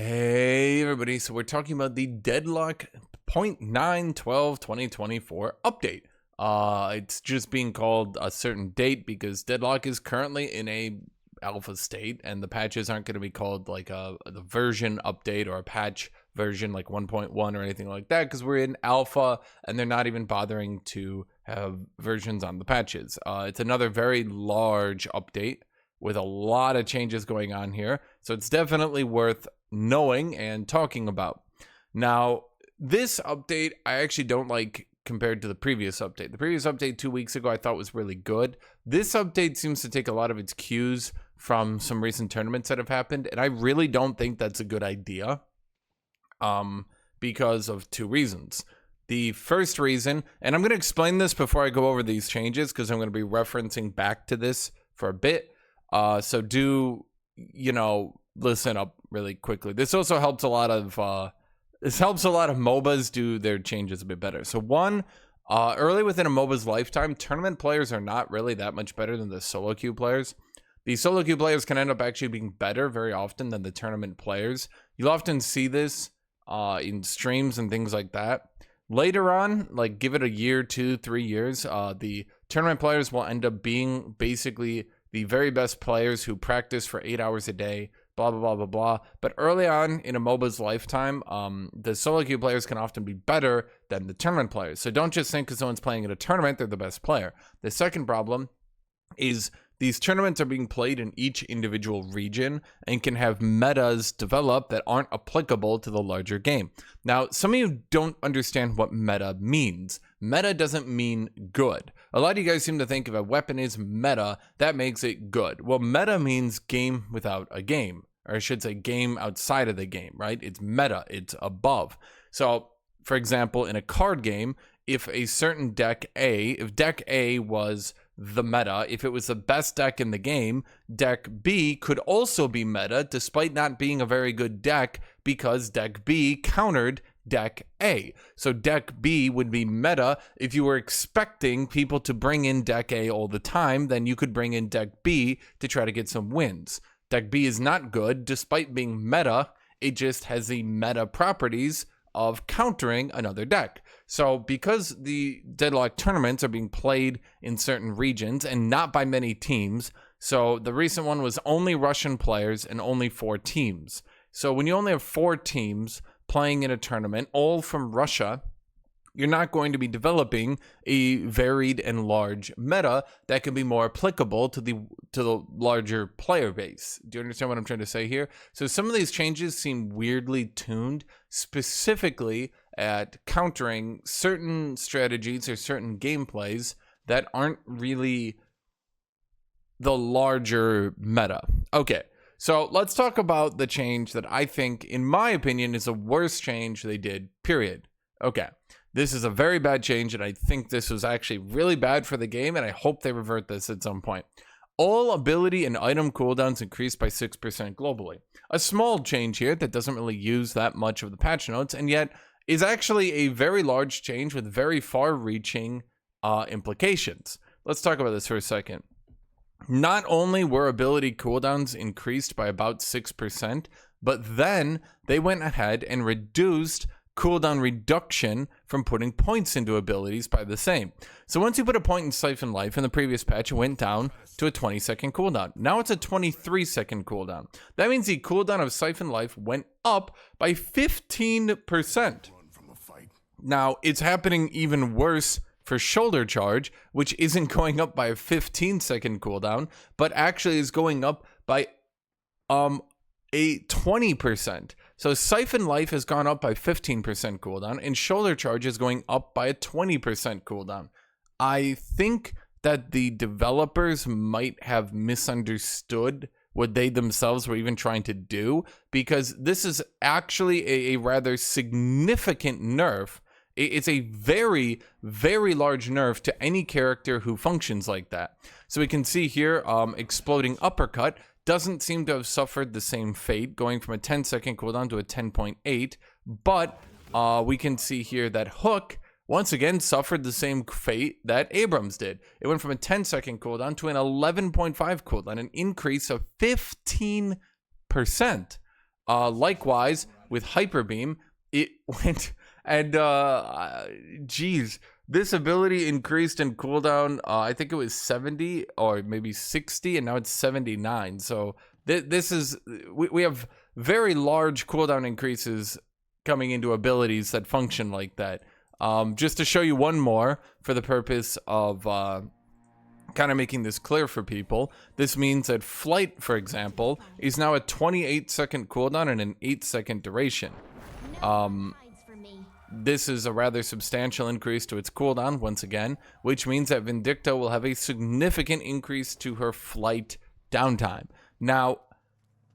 Hey everybody, so we're talking about the Deadlock 0.912-2024 update. It's just being called a certain date because Deadlock is currently in a alpha state and the patches aren't going to be called like the version update or a patch version like 1.1 or anything like that because we're in alpha and they're not even bothering to have versions on the patches. It's another very large update with a lot of changes going on here, so it's definitely worth knowing and talking about. Now, this update I actually don't like compared to the previous update. The previous update 2 weeks ago I thought was really good. This update seems to take a lot of its cues from some recent tournaments that have happened, and I really don't think that's a good idea because of two reasons. The first reason, and I'm going to explain this before I go over these changes because I'm going to be referencing back to this for a bit. So do, listen up really quickly. This also helps a lot of MOBAs do their changes a bit better. So one, early within a MOBA's lifetime, tournament players are not really that much better than the solo queue players. The solo queue players can end up actually being better very often than the tournament players. You'll often see this in streams and things like that. Later on, like give it a year, 2-3 years, the tournament players will end up being basically the very best players who practice for 8 hours a day, blah, blah, blah, blah, blah. But early on in a MOBA's lifetime, the solo queue players can often be better than the tournament players. So don't just think because someone's playing in a tournament, they're the best player. The second problem is these tournaments are being played in each individual region and can have metas develop that aren't applicable to the larger game. Now, some of you don't understand what meta means. Meta doesn't mean good. A lot of you guys seem to think if a weapon is meta, that makes it good. Well, meta means game without a game, or I should say game outside of the game, right? It's meta, it's above. So, for example, in a card game, if a certain deck if deck A was the meta, if it was the best deck in the game, deck B could also be meta despite not being a very good deck because deck B countered deck A. So deck B would be meta. If you were expecting people to bring in deck A all the time, then you could bring in deck B to try to get some wins. Deck B is not good despite being meta. It just has the meta properties of countering another deck. So because the Deadlock tournaments are being played in certain regions and not by many teams, so the recent one was only Russian players and only 4 teams. So when you only have 4 teams playing in a tournament, all from Russia, you're not going to be developing a varied and large meta that can be more applicable to the larger player base. Do you understand what I'm trying to say here? So some of these changes seem weirdly tuned specifically at countering certain strategies or certain gameplays that aren't really the larger meta. Okay, so let's talk about the change that I think, in my opinion, is the worst change they did, period. Okay. This is a very bad change, and I think this was actually really bad for the game, and I hope they revert this at some point. All ability and item cooldowns increased by 6% globally. A small change here that doesn't really use that much of the patch notes, and yet is actually a very large change with very far-reaching implications. Let's talk about this for a second. Not only were ability cooldowns increased by about 6%, but then they went ahead and reduced cooldown reduction from putting points into abilities by the same. So once you put a point in Siphon Life in the previous patch, it went down to a 20-second cooldown. Now it's a 23-second cooldown. That means the cooldown of Siphon Life went up by 15%. Now it's happening even worse for Shoulder Charge, which isn't going up by a 15-second cooldown, but actually is going up by a 20%. So Siphon Life has gone up by 15% cooldown, and Shoulder Charge is going up by a 20% cooldown. I think that the developers might have misunderstood what they themselves were even trying to do, because this is actually a rather significant nerf. It's a very, very large nerf to any character who functions like that. So we can see here, Exploding Uppercut doesn't seem to have suffered the same fate, going from a 10-second cooldown to a 10.8, but we can see here that Hook once again suffered the same fate that Abrams did. It went from a 10-second cooldown to an 11.5 cooldown, an increase of 15%. Likewise, with Hyper Beam, it went and geez, this ability increased in cooldown. I think it was 70 or maybe 60, and now it's 79. So this is we have very large cooldown increases coming into abilities that function like that. Just to show you one more for the purpose of kind of making this clear for people, this means that Flight, for example, is now a 28-second cooldown and an 8-second duration. This is a rather substantial increase to its cooldown, once again, which means that Vindicta will have a significant increase to her Flight downtime. Now,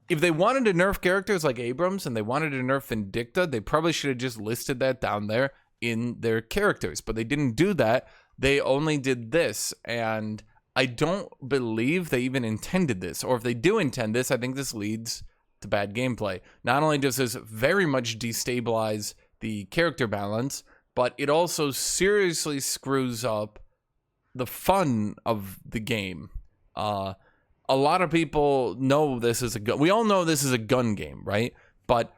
if they wanted to nerf characters like Abrams and they wanted to nerf Vindicta, they probably should have just listed that down there in their characters, but they didn't do that. They only did this, and I don't believe they even intended this, or if they do intend this, I think this leads to bad gameplay. Not only does this very much destabilize the character balance, but it also seriously screws up the fun of the game. A lot of people know this is a gun. We all know this is a gun game, right? But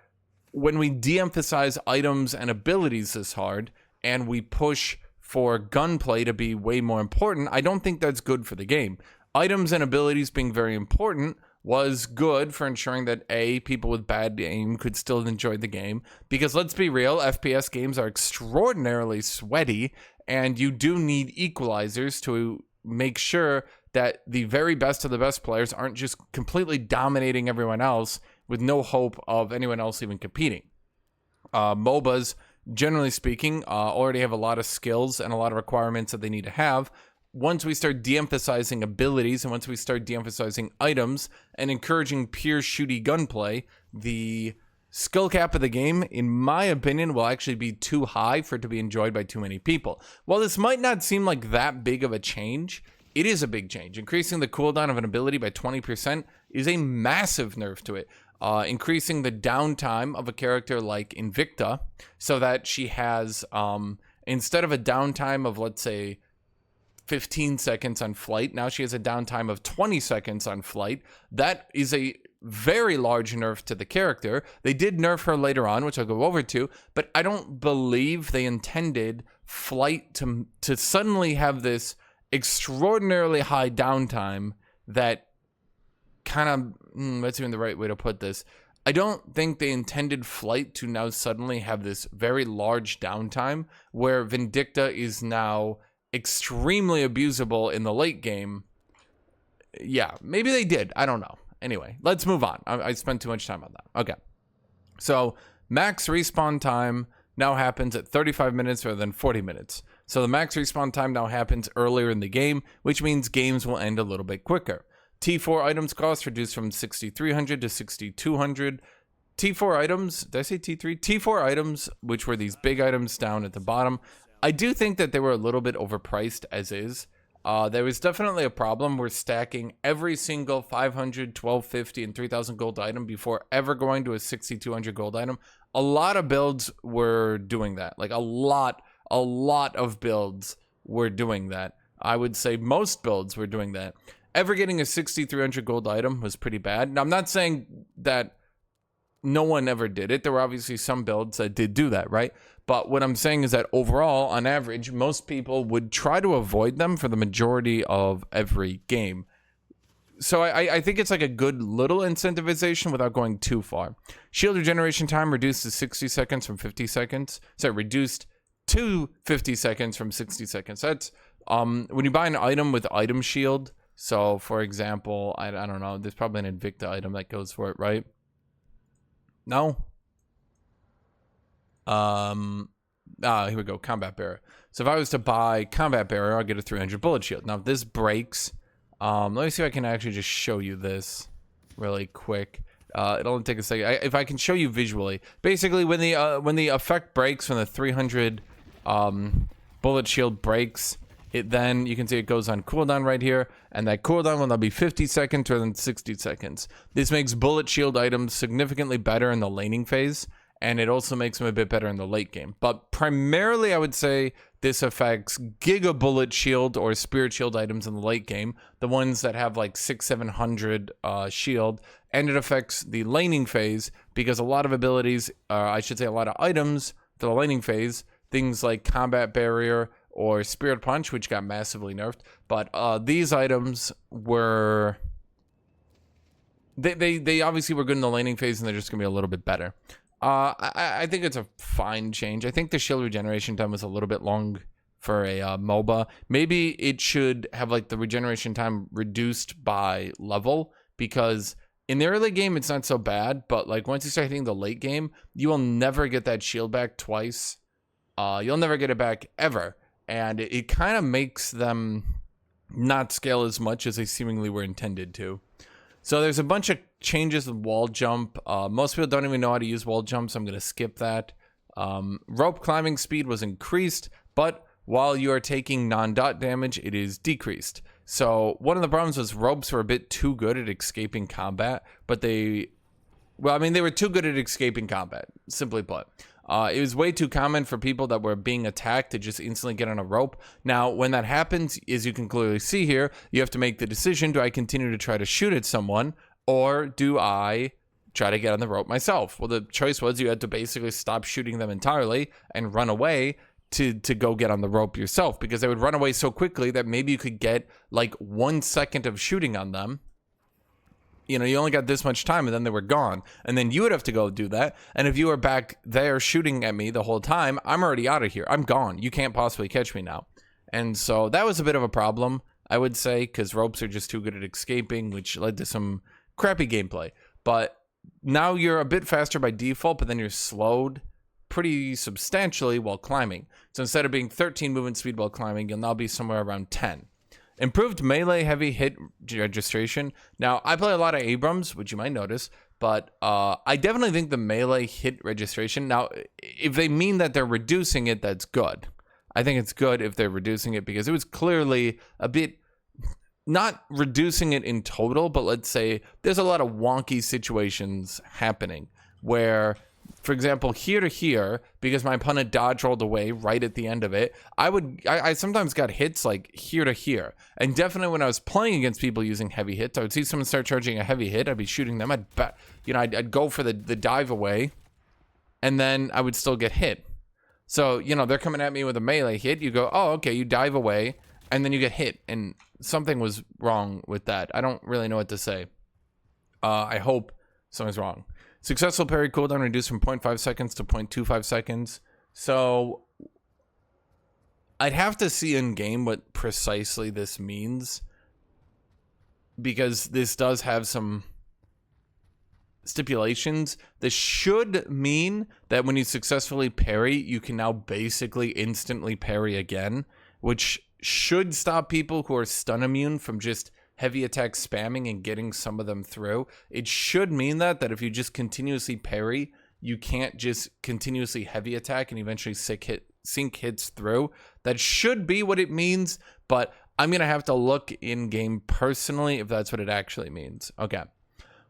when we de-emphasize items and abilities this hard, and we push for gunplay to be way more important, I don't think that's good for the game. Items and abilities being very important was good for ensuring that people with bad aim could still enjoy the game, because let's be real, FPS games are extraordinarily sweaty, and you do need equalizers to make sure that the very best of the best players aren't just completely dominating everyone else with no hope of anyone else even competing. MOBAs, generally speaking, already have a lot of skills and a lot of requirements that they need to have. Once we start de-emphasizing abilities and once we start de-emphasizing items and encouraging pure shooty gunplay, the skill cap of the game, in my opinion, will actually be too high for it to be enjoyed by too many people. While this might not seem like that big of a change, it is a big change. Increasing the cooldown of an ability by 20% is a massive nerf to it. Increasing the downtime of a character like Invicta so that she has, instead of a downtime of, let's say, 15 seconds on Flight, now she has a downtime of 20 seconds on Flight. That is a very large nerf to the character. They did nerf her later on, which I'll go over to, but I don't believe they intended Flight to suddenly have this extraordinarily high downtime that kind of, that's even the right way to put this. I don't think they intended Flight to now suddenly have this very large downtime where Vindicta is now extremely abusable in the late game. Yeah, maybe they did. I don't know. Anyway, let's move on. I spent too much time on that. Okay. So max respawn time now happens at 35 minutes rather than 40 minutes. So the max respawn time now happens earlier in the game, which means games will end a little bit quicker. T4 items cost reduced from 6,300 to 6,200. T4 items, did I say T3? T4 items, which were these big items down at the bottom, I do think that they were a little bit overpriced as is. There was definitely a problem with stacking every single 500, 1250, and 3000 gold item before ever going to a 6200 gold item. A lot of builds were doing that. Like a lot of builds were doing that. I would say most builds were doing that. Ever getting a 6300 gold item was pretty bad. Now, I'm not saying that no one ever did it. There were obviously some builds that did do that, right? But what I'm saying is that overall, on average, most people would try to avoid them for the majority of every game. So I think it's like a good little incentivization without going too far. Shield regeneration time reduced to 60 seconds from 50 seconds. Sorry, reduced to 50 seconds from 60 seconds. That's when you buy an item with item shield. So, for example, I don't know. There's probably an Invicta item that goes for it, right? No? Here we go. Combat Bearer. So if I was to buy Combat Bearer, I'll get a 300 bullet shield. Now, if this breaks, let me see if I can actually just show you this really quick. It'll only take a second. If I can show you visually. Basically, when the effect breaks, when the 300 bullet shield breaks, it then, you can see it goes on cooldown right here, and that cooldown will now be 50 seconds rather than 60 seconds. This makes bullet shield items significantly better in the laning phase, and it also makes them a bit better in the late game. But primarily, I would say this affects Giga Bullet Shield or Spirit Shield items in the late game, the ones that have like 600-700 shield, and it affects the laning phase because a lot of abilities, I should say a lot of items for the laning phase, things like Combat Barrier or Spirit Punch, which got massively nerfed, but these items were... They obviously were good in the laning phase, and they're just going to be a little bit better. I think it's a fine change. I think the shield regeneration time was a little bit long for a MOBA. Maybe it should have like the regeneration time reduced by level, because in the early game it's not so bad, but like once you start hitting the late game, you will never get that shield back twice. You'll never get it back ever, and it kind of makes them not scale as much as they seemingly were intended to. So there's a bunch of changes with wall jump. Most people don't even know how to use wall jump, so I'm going to skip that. Rope climbing speed was increased, but while you are taking non-dot damage, it is decreased. So one of the problems was ropes were a bit too good at escaping combat, but they were too good at escaping combat, simply put. It was way too common for people that were being attacked to just instantly get on a rope. Now, when that happens, as you can clearly see here, you have to make the decision, do I continue to try to shoot at someone, or do I try to get on the rope myself? Well, the choice was you had to basically stop shooting them entirely and run away to go get on the rope yourself, because they would run away so quickly that maybe you could get like 1 second of shooting on them. You know, you only got this much time, and then they were gone. And then you would have to go do that. And if you were back there shooting at me the whole time, I'm already out of here. I'm gone. You can't possibly catch me now. And so that was a bit of a problem, I would say, because ropes are just too good at escaping, which led to some crappy gameplay. But now you're a bit faster by default, but then you're slowed pretty substantially while climbing. So instead of being 13 movement speed while climbing, you'll now be somewhere around 10. Improved melee heavy hit registration. Now, I play a lot of Abrams, which you might notice, but I definitely think the melee hit registration, now, if they mean that they're reducing it, that's good. I think it's good if they're reducing it, because it was clearly a bit, not reducing it in total, but let's say there's a lot of wonky situations happening where, for example, here to here, because my opponent dodge rolled away right at the end of it, I sometimes got hits like here to here. And definitely when I was playing against people using heavy hits, I would see someone start charging a heavy hit, I'd be shooting them, I'd go for the dive away, and then I would still get hit. So, they're coming at me with a melee hit, you go, oh, okay, you dive away, and then you get hit, and something was wrong with that. I don't really know what to say. I hope something's wrong. Successful parry cooldown reduced from 0.5 seconds to 0.25 seconds. So I'd have to see in game what precisely this means, because this does have some stipulations. This should mean that when you successfully parry, you can now basically instantly parry again, which should stop people who are stun immune from just heavy attack spamming and getting some of them through. It should mean that if you just continuously parry, you can't just continuously heavy attack and eventually sink hits through. That should be what it means, but I'm going to have to look in game personally if that's what it actually means. Okay.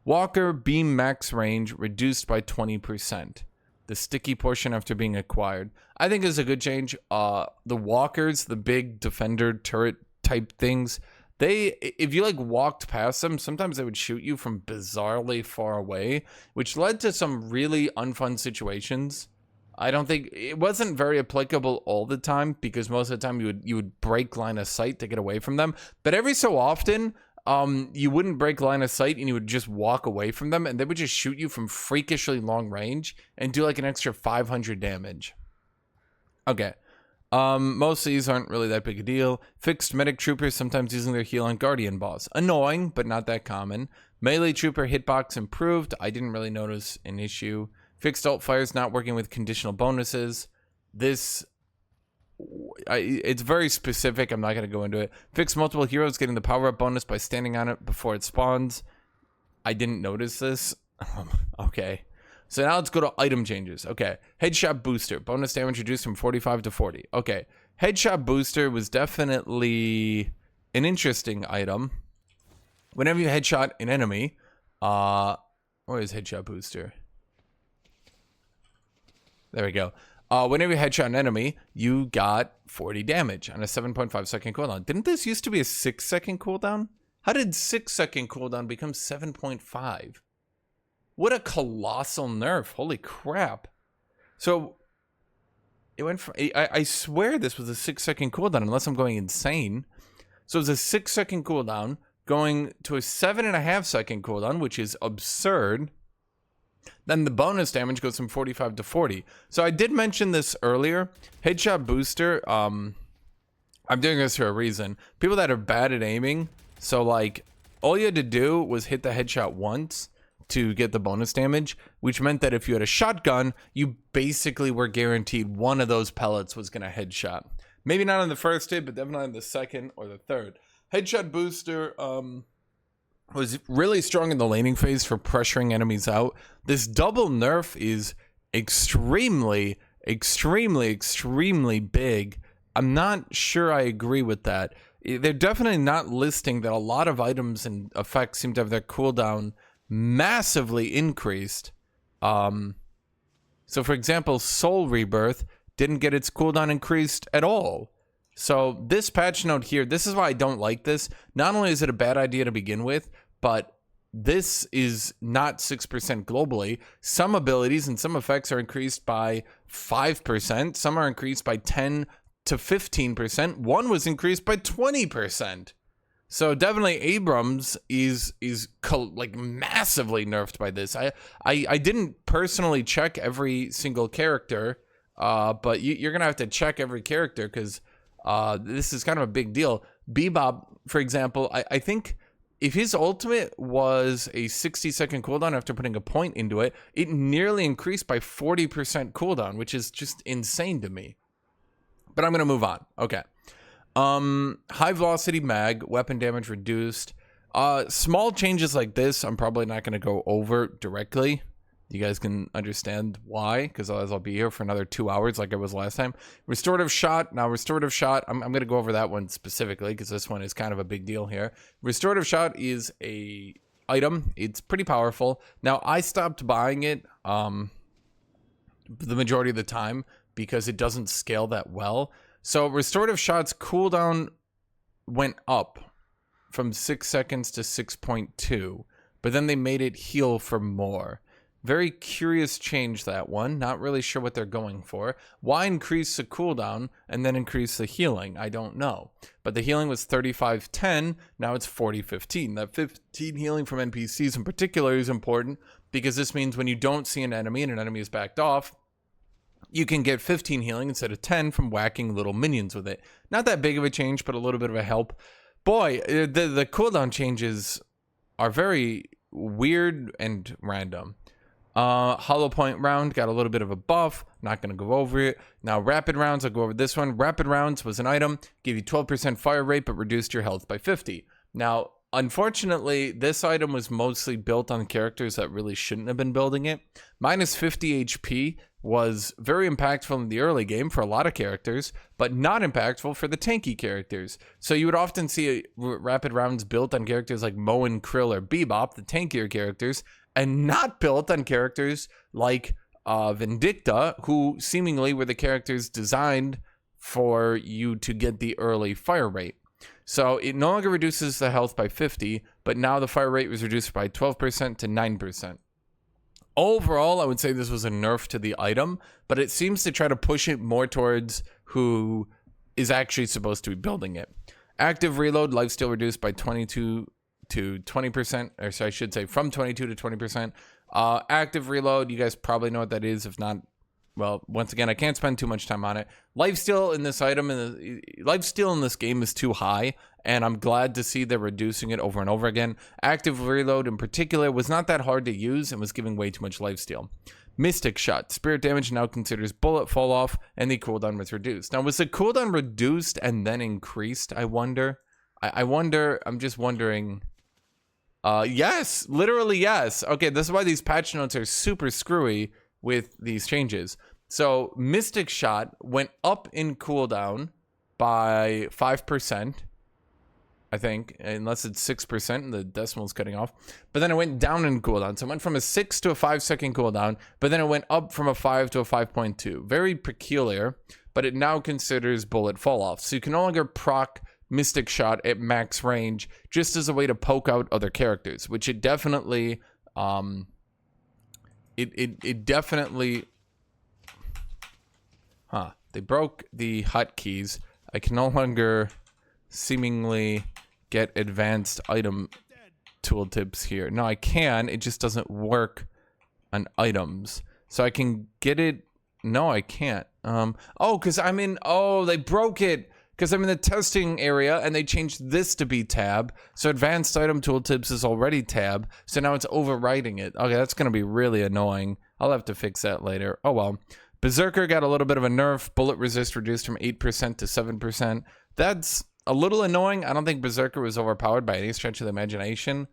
Walker beam max range reduced by 20%. The sticky portion after being acquired, I think, is a good change. The walkers, the big defender turret type things, if you like walked past them, sometimes they would shoot you from bizarrely far away, which led to some really unfun situations. I don't think it wasn't very applicable all the time, because most of the time you would break line of sight to get away from them. But every so often, you wouldn't break line of sight and you would just walk away from them, and they would just shoot you from freakishly long range and do like an extra 500 damage. Okay. Most of these aren't really that big a deal. Fixed medic troopers sometimes using their heal on guardian boss. Annoying, but not that common. Melee trooper hitbox improved. I didn't really notice an issue. Fixed alt fires not working with conditional bonuses. It's very specific. I'm not going to go into it. Fixed multiple heroes getting the power-up bonus by standing on it before it spawns. I didn't notice this. Okay. So now let's go to item changes. Okay. Headshot booster. Bonus damage reduced from 45 to 40. Okay. Headshot booster was definitely an interesting item. Whenever you headshot an enemy, where is headshot booster? There we go. Whenever you headshot an enemy, you got 40 damage on a 7.5 second cooldown. Didn't this used to be a 6 second cooldown? How did 6 second cooldown become 7.5? What a colossal nerf. Holy crap. So it went from, I swear this was a 6 second cooldown, unless I'm going insane. So it was a 6 second cooldown going to a 7.5 second cooldown, which is absurd. Then the bonus damage goes from 45 to 40. So I did mention this earlier. Headshot booster, I'm doing this for a reason. People that are bad at aiming, so like all you had to do was hit the headshot once to get the bonus damage, which meant that if you had a shotgun, you basically were guaranteed one of those pellets was going to headshot. Maybe not on the first hit, but definitely on the second or the third. Headshot booster was really strong in the laning phase for pressuring enemies out. This double nerf is extremely, extremely, extremely big. I'm not sure I agree with that. They're definitely not listing that a lot of items and effects seem to have their cooldown massively increased. So for example, Soul Rebirth didn't get its cooldown increased at all. So this patch note here, this is why I don't like this. Not only is it a bad idea to begin with, but this is not 6% globally. Some abilities and some effects are increased by 5%. Some are increased by 10 to 15%. One was increased by 20%. So definitely Abrams is like massively nerfed by this. I didn't personally check every single character, but you're gonna have to check every character because this is kind of a big deal. Bebop, for example, I think if his ultimate was a 60-second cooldown after putting a point into it, it nearly increased by 40% cooldown, which is just insane to me. But I'm gonna move on. Okay. High velocity mag, weapon damage reduced. Small changes like this, I'm probably not gonna go over directly. You guys can understand why, because otherwise I'll be here for another 2 hours like I was last time. Restorative shot. Now, restorative shot, I'm going to go over that one specifically because this one is kind of a big deal here. Restorative shot is a item. It's pretty powerful. Now, I stopped buying it the majority of the time because it doesn't scale that well. So restorative shot's cooldown went up from 6 seconds to 6.2, but then they made it heal for more. Very curious change, that one. Not really sure what they're going for. Why increase the cooldown and then increase the healing? I don't know. But the healing was 35-10. Now it's 40-15. That 15 healing from NPCs in particular is important because this means when you don't see an enemy and an enemy is backed off, you can get 15 healing instead of 10 from whacking little minions with it. Not that big of a change, but a little bit of a help. Boy, the cooldown changes are very weird and random. Hollow point round got a little bit of a buff. Not going to go over it. Now, rapid rounds, I'll go over this one. Rapid rounds was an item, gave you 12% fire rate, but reduced your health by 50. Now, unfortunately, this item was mostly built on characters that really shouldn't have been building it. Minus 50 HP was very impactful in the early game for a lot of characters, but not impactful for the tanky characters. So you would often see rapid rounds built on characters like Moen, Krill, or Bebop, the tankier characters, and not built on characters like Vindicta, who seemingly were the characters designed for you to get the early fire rate. So it no longer reduces the health by 50, but now the fire rate was reduced by 12% to 9%. Overall, I would say this was a nerf to the item, but it seems to try to push it more towards who is actually supposed to be building it. Active reload, lifesteal reduced by 22 to 20%, or so I should say from 22 to 20%. Active reload, you guys probably know what that is. If not, well, once again, I can't spend too much time on it. Lifesteal in this item, lifesteal in this game is too high, and I'm glad to see they're reducing it over and over again. Active reload in particular was not that hard to use and was giving way too much lifesteal. Mystic shot, spirit damage now considers bullet fall off, and the cooldown was reduced. Now, was the cooldown reduced and then increased, I wonder? I wonder, I'm just wondering. Yes, literally yes. Okay, this is why these patch notes are super screwy with these changes. So Mystic Shot went up in cooldown by 5%. I think, unless it's 6% and the decimal's cutting off. But then it went down in cooldown. So it went from a 6 to a 5-second cooldown, but then it went up from a 5 to a 5.2. Very peculiar, but it now considers bullet fall off. So you can no longer proc Mystic Shot at max range just as a way to poke out other characters, which it definitely, it definitely, they broke the hotkeys. I can no longer seemingly get advanced item tooltips here. No, I can. It just doesn't work on items. So I can get it. No, I can't. Oh, because I'm in. Oh, they broke it because I'm in the testing area and they changed this to be tab. So advanced item tooltips is already tab. So now it's overwriting it. Okay, that's going to be really annoying. I'll have to fix that later. Oh, well. Berserker got a little bit of a nerf. Bullet resist reduced from 8% to 7%. That's a little annoying. I don't think Berserker was overpowered by any stretch of the imagination.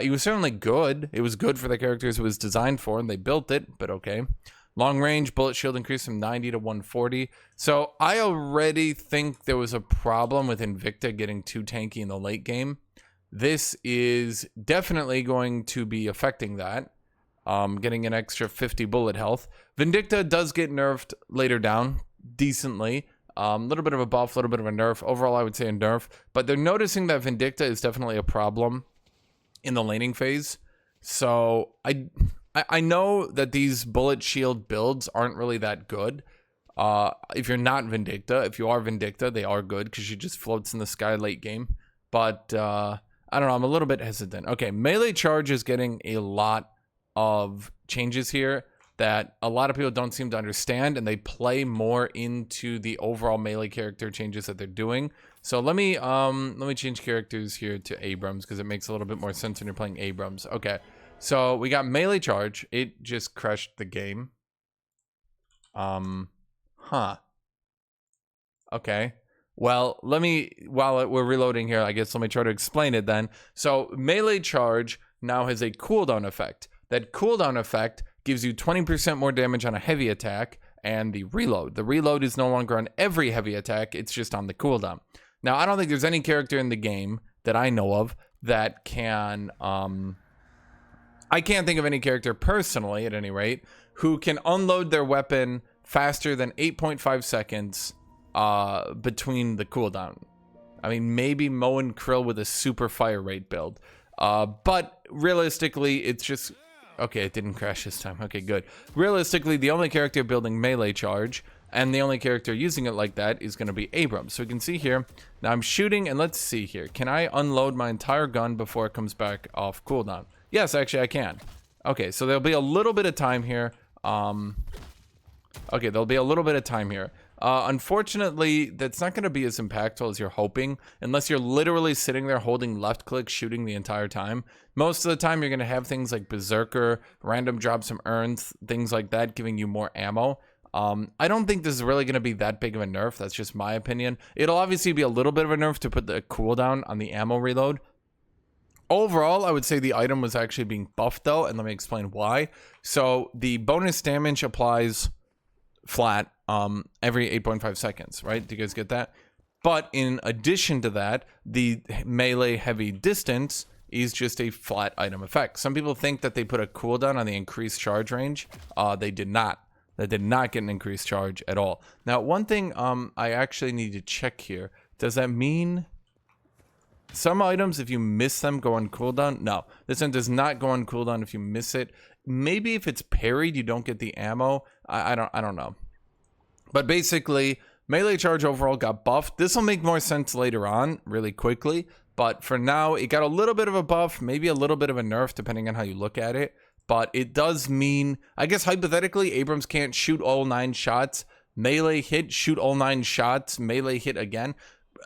He was certainly good. It was good for the characters it was designed for, and they built it, but okay. Long range, bullet shield increased from 90 to 140. So I already think there was a problem with Invicta getting too tanky in the late game. This is definitely going to be affecting that. Getting an extra 50 bullet health. Vindicta does get nerfed later down, decently. A little bit of a buff, a little bit of a nerf. Overall, I would say a nerf. But they're noticing that Vindicta is definitely a problem in the laning phase. So I know that these bullet shield builds aren't really that good. If you're not Vindicta, if you are Vindicta, they are good because she just floats in the sky late game. But I don't know, I'm a little bit hesitant. Okay, melee charge is getting a lot of changes here that a lot of people don't seem to understand, and they play more into the overall melee character changes that they're doing. So let me change characters here to Abrams because it makes a little bit more sense when you're playing Abrams. Okay, so we got melee charge. It just crushed the game. Okay. Well, while we're reloading here, I guess let me try to explain it then. So melee charge now has a cooldown effect. That cooldown effect gives you 20% more damage on a heavy attack and the reload. The reload is no longer on every heavy attack, it's just on the cooldown. Now, I don't think there's any character in the game that I know of that can, I can't think of any character personally, at any rate, who can unload their weapon faster than 8.5 seconds between the cooldown. I mean, maybe Mo and Krill with a super fire rate build. But realistically, it's just... Okay, it didn't crash this time. Okay, good. Realistically, the only character building melee charge and the only character using it like that is going to be Abrams. So we can see here, now I'm shooting, and let's see here. Can I unload my entire gun before it comes back off cooldown? Yes, actually, I can. Okay, so there'll be a little bit of time here. Okay, there'll be a little bit of time here. Unfortunately, that's not going to be as impactful as you're hoping, unless you're literally sitting there holding left click, shooting the entire time. Most of the time, you're going to have things like Berserker, random drops from urns, things like that, giving you more ammo. I don't think this is really going to be that big of a nerf. That's just my opinion. It'll obviously be a little bit of a nerf to put the cooldown on the ammo reload. Overall, I would say the item was actually being buffed, though, and let me explain why. So the bonus damage applies flat every 8.5 seconds, right? Do you guys get that? But in addition to that, the melee heavy distance is just a flat item effect. Some people think that they put a cooldown on the increased charge range. They did not. That did not get an increased charge at all. Now, one thing I actually need to check here. Does that mean some items, if you miss them, go on cooldown? No, this one does not go on cooldown if you miss it. Maybe if it's parried, you don't get the ammo. I don't know. But basically, melee charge overall got buffed. This will make more sense later on, really quickly. But for now, it got a little bit of a buff, maybe a little bit of a nerf, depending on how you look at it. But it does mean, I guess hypothetically, Abrams can't shoot all 9 shots. Melee hit, shoot all 9 shots, melee hit again.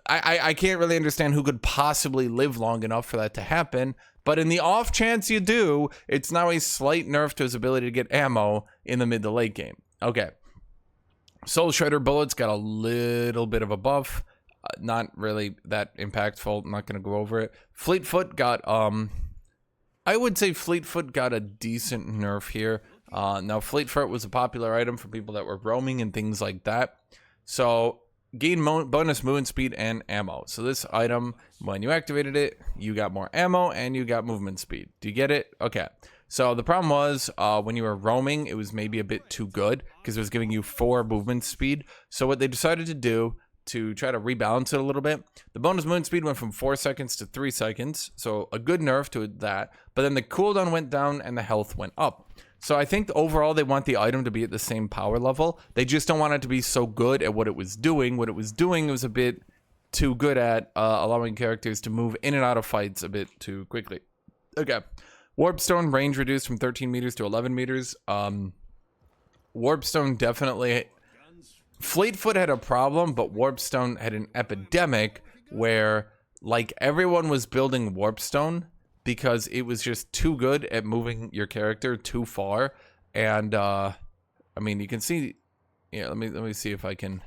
I can't really understand who could possibly live long enough for that to happen. But in the off chance you do, it's now a slight nerf to his ability to get ammo in the mid to late game. Okay. Soul Shredder bullets got a little bit of a buff. Not really that impactful. I'm not going to go over it. Fleetfoot got, I would say Fleetfoot got a decent nerf here. Now, Fleetfoot was a popular item for people that were roaming and things like that. So gain bonus movement speed and ammo. So this item, when you activated it, you got more ammo and you got movement speed. Do you get it? Okay. So the problem was when you were roaming, it was maybe a bit too good because it was giving you 4 movement speed. So what they decided to do to try to rebalance it a little bit, the bonus movement speed went from 4 seconds to 3 seconds. So a good nerf to that. But then the cooldown went down and the health went up. So I think overall they want the item to be at the same power level. They just don't want it to be so good at what it was doing. What it was doing was a bit too good at allowing characters to move in and out of fights a bit too quickly. Okay. Warpstone range reduced from 13 meters to 11 meters. Warpstone definitely... Fleetfoot had a problem, but Warpstone had an epidemic where, like, everyone was building Warpstone because it was just too good at moving your character too far. And, I mean, you can see... Yeah, let me see if I can...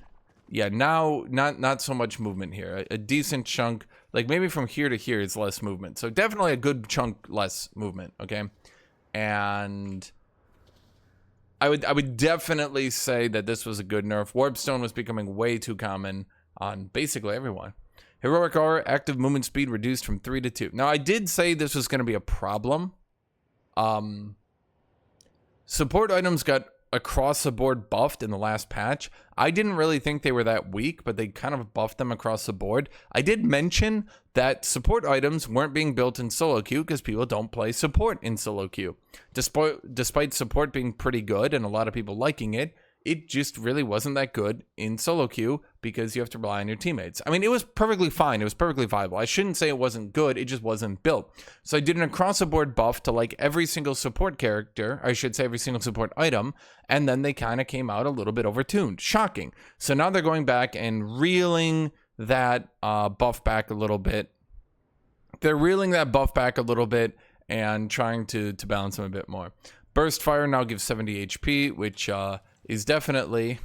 Yeah, now, not so much movement here. A decent chunk, like maybe from here to here is less movement. So definitely a good chunk less movement, okay? And I would definitely say that this was a good nerf. Warpstone was becoming way too common on basically everyone. Heroic Aura, active movement speed reduced from 3 to 2. Now, I did say this was going to be a problem. Support items got across the board buffed in the last patch. I didn't really think they were that weak, but they kind of buffed them across the board. I did mention that support items weren't being built in solo queue because people don't play support in solo queue. Despite support being pretty good and a lot of people liking it, it just really wasn't that good in solo queue because you have to rely on your teammates. I mean, it was perfectly fine. It was perfectly viable. I shouldn't say it wasn't good. It just wasn't built. So I did an across-the-board buff to like every single support character. I should say every single support item. And then they kind of came out a little bit overtuned. Shocking. So now they're going back and reeling that buff back a little bit. They're reeling that buff back a little bit and trying to balance them a bit more. Burst Fire now gives 70 HP, which... is definitely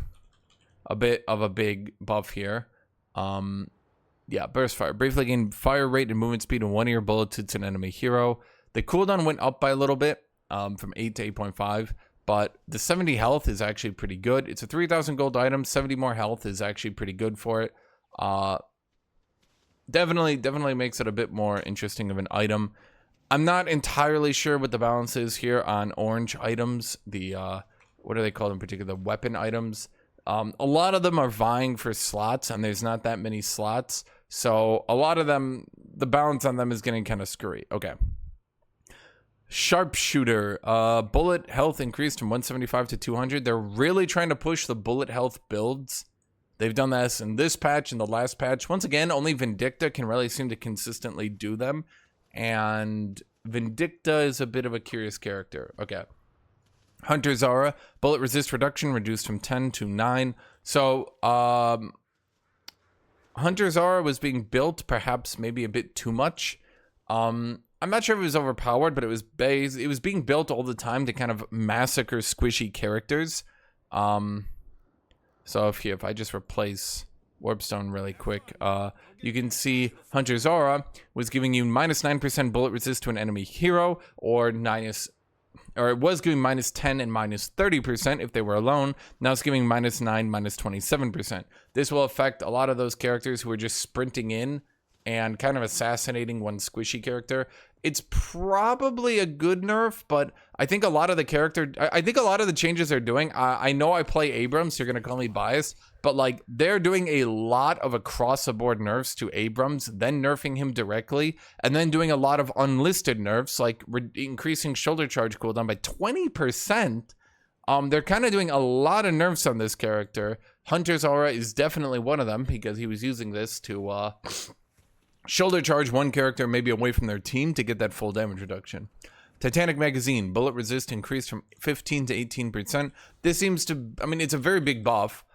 a bit of a big buff here. Yeah, Burst Fire. Briefly gain fire rate and movement speed in 1 of your bullets hits an enemy hero. The cooldown went up by a little bit, from 8 to 8.5, but the 70 health is actually pretty good. It's a 3,000 gold item. 70 more health is actually pretty good for it. Definitely makes it a bit more interesting of an item. I'm not entirely sure what the balance is here on orange items. The, what are they called in particular? The weapon items. A lot of them are vying for slots, and there's not that many slots. So a lot of them, the balance on them is getting kind of screwy. Okay. Sharpshooter. Bullet health increased from 175 to 200. They're really trying to push the bullet health builds. They've done this in this patch and the last patch. Once again, only Vindicta can really seem to consistently do them. And Vindicta is a bit of a curious character. Okay. Hunter's Aura, bullet resist reduction reduced from 10 to 9. So, Hunter's Aura was being built perhaps maybe a bit too much. I'm not sure if it was overpowered, but it was being built all the time to kind of massacre squishy characters. So if I just replace Warpstone really quick, you can see Hunter's Aura was giving you minus 9% bullet resist to an enemy hero, or it was giving minus 10 and minus 30% if they were alone. Now it's giving minus 9, minus 27%. This will affect a lot of those characters who are just sprinting in and kind of assassinating one squishy character. It's probably a good nerf, but I think a lot of the changes they're doing, I know I play Abrams, so you're going to call me biased, but like they're doing a lot of across-the-board nerfs to Abrams, then nerfing him directly, and then doing a lot of unlisted nerfs, like increasing shoulder charge cooldown by 20%. They're kind of doing a lot of nerfs on this character. Hunter's Aura is definitely one of them, because he was using this to shoulder charge one character maybe away from their team to get that full damage reduction. Titanic Magazine, bullet resist increased from 15 to 18%. This seems to, I mean, it's a very big buff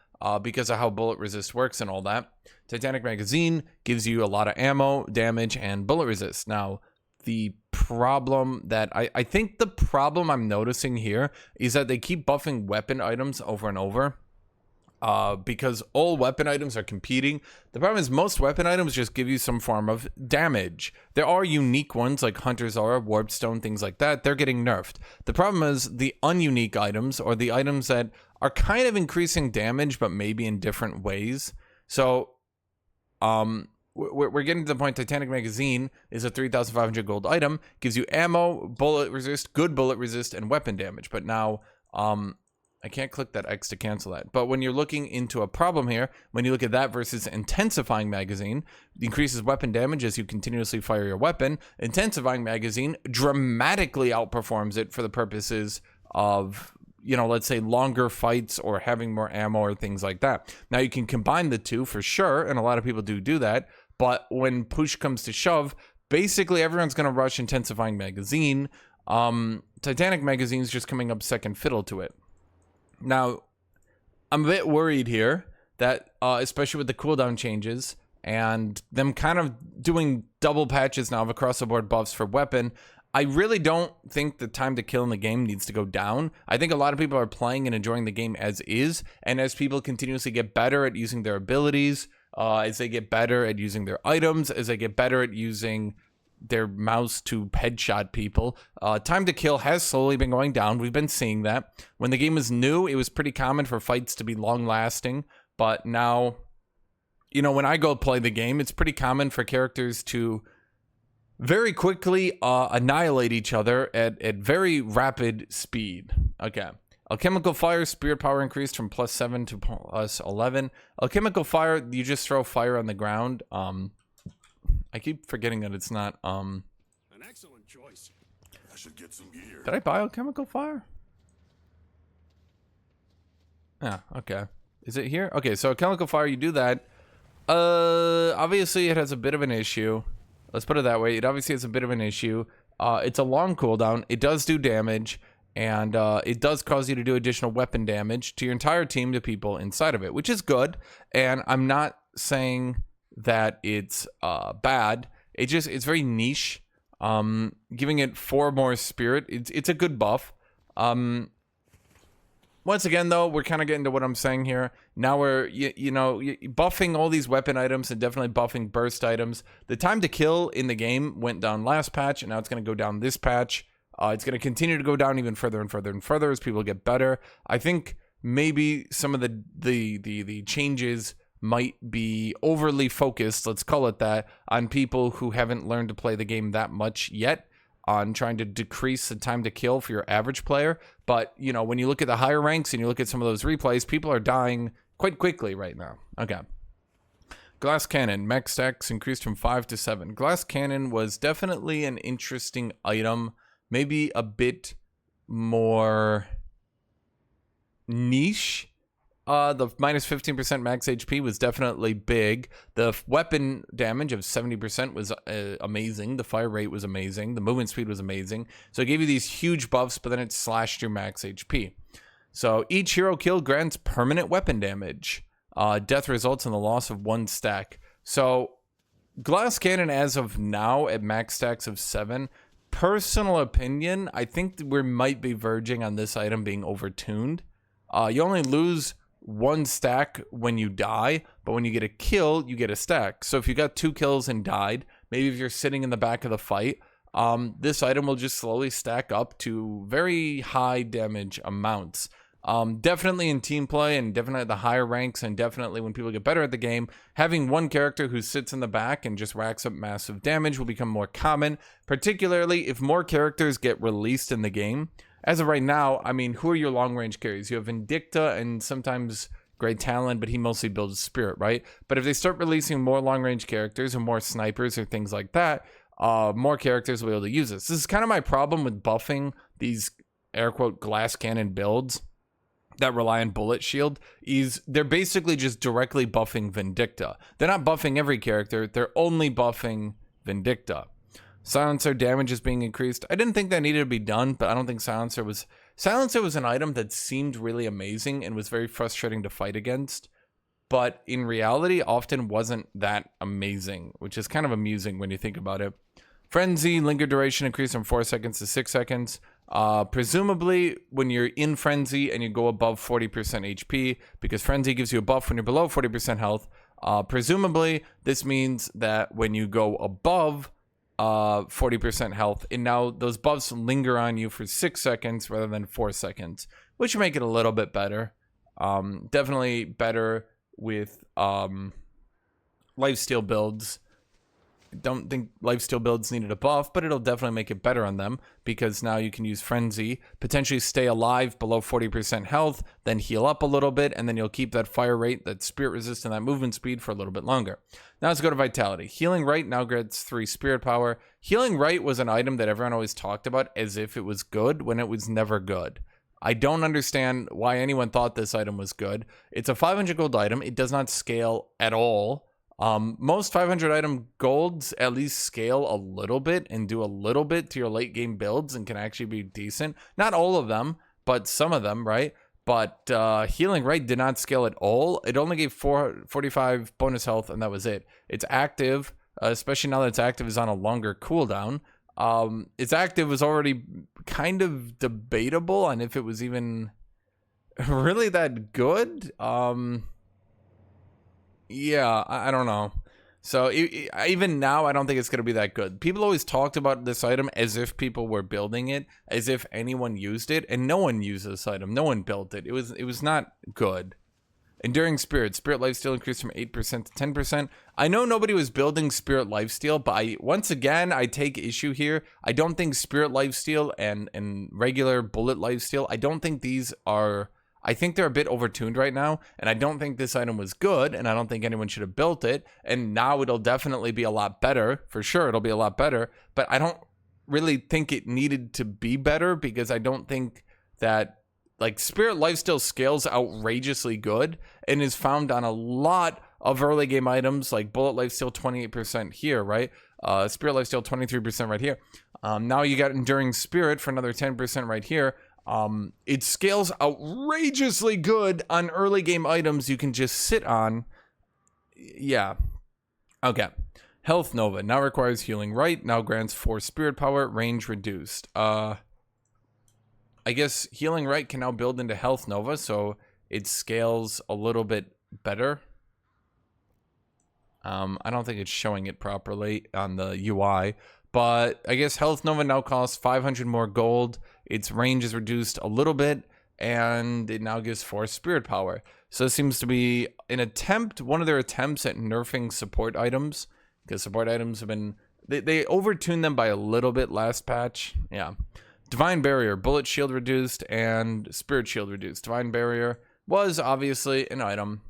because of how bullet resist works and all that. Titanic Magazine gives you a lot of ammo, damage, and bullet resist. Now, the problem that I think the problem I'm noticing here is that they keep buffing weapon items over and over. Because all weapon items are competing. The problem is most weapon items just give you some form of damage. There are unique ones like Hunter's Aura, Warpstone, things like that. They're getting nerfed. The problem is the ununique items, or the items that are kind of increasing damage but maybe in different ways. So we're getting to the point. Titanic Magazine is a 3,500 gold item, gives you ammo, bullet resist, good bullet resist, and weapon damage. But now I can't click that X to cancel that. But when you're looking into a problem here, when you look at that versus Intensifying Magazine, increases weapon damage as you continuously fire your weapon. Intensifying Magazine dramatically outperforms it for the purposes of, you know, let's say longer fights or having more ammo or things like that. Now you can combine the two for sure, and a lot of people do that. But when push comes to shove, basically everyone's going to rush Intensifying Magazine. Titanic Magazine is just coming up second fiddle to it. Now, I'm a bit worried here that, especially with the cooldown changes and them kind of doing double patches now of across-the-board buffs for weapon, I really don't think the time to kill in the game needs to go down. I think a lot of people are playing and enjoying the game as is, and as people continuously get better at using their abilities, as they get better at using their items, as they get better at using their mouse to headshot people, time to kill has slowly been going down. We've been seeing that. When the game was new, it was pretty common for fights to be long lasting, but now, you know, when I go play the game, it's pretty common for characters to very quickly annihilate each other at very rapid speed. Okay. Alchemical Fire, Spirit Power increased from +7 to +11. Alchemical Fire, you just throw fire on the ground. I keep forgetting that it's not, An excellent choice. I should get some gear. Did I buy Alchemical Fire? Yeah, okay. Is it here? Okay, so Alchemical Fire, you do that. Obviously it has a bit of an issue. Let's put it that way. It obviously has a bit of an issue. It's a long cooldown. It does do damage, and it does cause you to do additional weapon damage to your entire team, to people inside of it, which is good. And I'm not saying that it's bad. It's very niche. Giving it 4 more spirit, it's a good buff. Once again, though, we're kind of getting to what I'm saying here. Now we're, you know, buffing all these weapon items and definitely buffing burst items. The time to kill in the game went down last patch, and now it's going to go down this patch. It's going to continue to go down even further and further and further as people get better. I think maybe some of the changes might be overly focused, let's call it that, on people who haven't learned to play the game that much yet, on trying to decrease the time to kill for your average player. But, you know, when you look at the higher ranks and you look at some of those replays, people are dying quite quickly right now. Okay. Glass Cannon, max stacks increased from 5 to 7. Glass Cannon was definitely an interesting item, maybe a bit more niche. The minus 15% max HP was definitely big. The weapon damage of 70% was amazing. The fire rate was amazing. The movement speed was amazing. So it gave you these huge buffs, but then it slashed your max HP. So each hero kill grants permanent weapon damage. Death results in the loss of 1 stack. So Glass Cannon as of now at max stacks of 7. Personal opinion, I think we might be verging on this item being overtuned. You only lose 1 stack when you die, but when you get a kill, you get a stack. So if you got 2 kills and died, maybe if you're sitting in the back of the fight, this item will just slowly stack up to very high damage amounts. Definitely in team play, and definitely at the higher ranks, and definitely when people get better at the game, having one character who sits in the back and just racks up massive damage will become more common, particularly if more characters get released in the game. As of right now, I mean, who are your long-range carries? You have Vindicta and sometimes Great Talon, but he mostly builds Spirit, right? But if they start releasing more long-range characters or more snipers or things like that, more characters will be able to use this. This is kind of my problem with buffing these air-quote glass cannon builds that rely on bullet shield, is they're basically just directly buffing Vindicta. They're not buffing every character, they're only buffing Vindicta. Silencer damage is being increased. I didn't think that needed to be done, but I don't think Silencer was an item that seemed really amazing and was very frustrating to fight against, but in reality often wasn't that amazing, which is kind of amusing when you think about it. Frenzy, linger duration increased from 4 seconds to 6 seconds. Presumably when you're in Frenzy and you go above 40% HP, because Frenzy gives you a buff when you're below 40% health, presumably this means that when you go above 40% health, and now those buffs linger on you for 6 seconds rather than 4 seconds, which make it a little bit better. Definitely better with lifesteal builds. I don't think lifesteal builds needed a buff, but it'll definitely make it better on them because now you can use Frenzy, potentially stay alive below 40% health, then heal up a little bit, and then you'll keep that fire rate, that spirit resist, and that movement speed for a little bit longer. Now let's go to Vitality. Healing Right now gets 3 spirit power. Healing Right was an item that everyone always talked about as if it was good when it was never good. I don't understand why anyone thought this item was good. It's a 500 gold item. It does not scale at all. Most 500 item golds at least scale a little bit and do a little bit to your late game builds and can actually be decent. Not all of them, but some of them, right? But Healing Right did not scale at all. It only gave 45 bonus health, and that was it. It's active, especially now that it's active, is on a longer cooldown. Its active was already kind of debatable on if it was even really that good. Yeah, I don't know. So even now, I don't think it's going to be that good. People always talked about this item as if people were building it, as if anyone used it, and no one used this item. No one built it. It was not good. Enduring Spirit. Spirit Lifesteal increased from 8% to 10%. I know nobody was building Spirit Lifesteal, but once again, I take issue here. I don't think Spirit Lifesteal and regular Bullet Lifesteal, I don't think these are... I think they're a bit overtuned right now, and I don't think this item was good, and I don't think anyone should have built it, and now it'll definitely be a lot better. For sure, it'll be a lot better, but I don't really think it needed to be better because I don't think that, like, Spirit Lifesteal scales outrageously good and is found on a lot of early game items, like Bullet Lifesteal 28% here, right? Spirit Lifesteal 23% right here. Now you got Enduring Spirit for another 10% right here. It scales outrageously good on early game items you can just sit on. Yeah. Okay. Health Nova now requires Healing Right. Now grants 4 spirit power. Range reduced. I guess Healing Right can now build into Health Nova, so it scales a little bit better. I don't think it's showing it properly on the UI. But I guess Health Nova now costs 500 more gold. Its range is reduced a little bit, and it now gives 4 spirit power. So it seems to be one of their attempts at nerfing support items, because support items have been, they overtuned them by a little bit last patch. Yeah. Divine Barrier, Bullet Shield reduced, and Spirit Shield reduced. Divine Barrier was obviously an item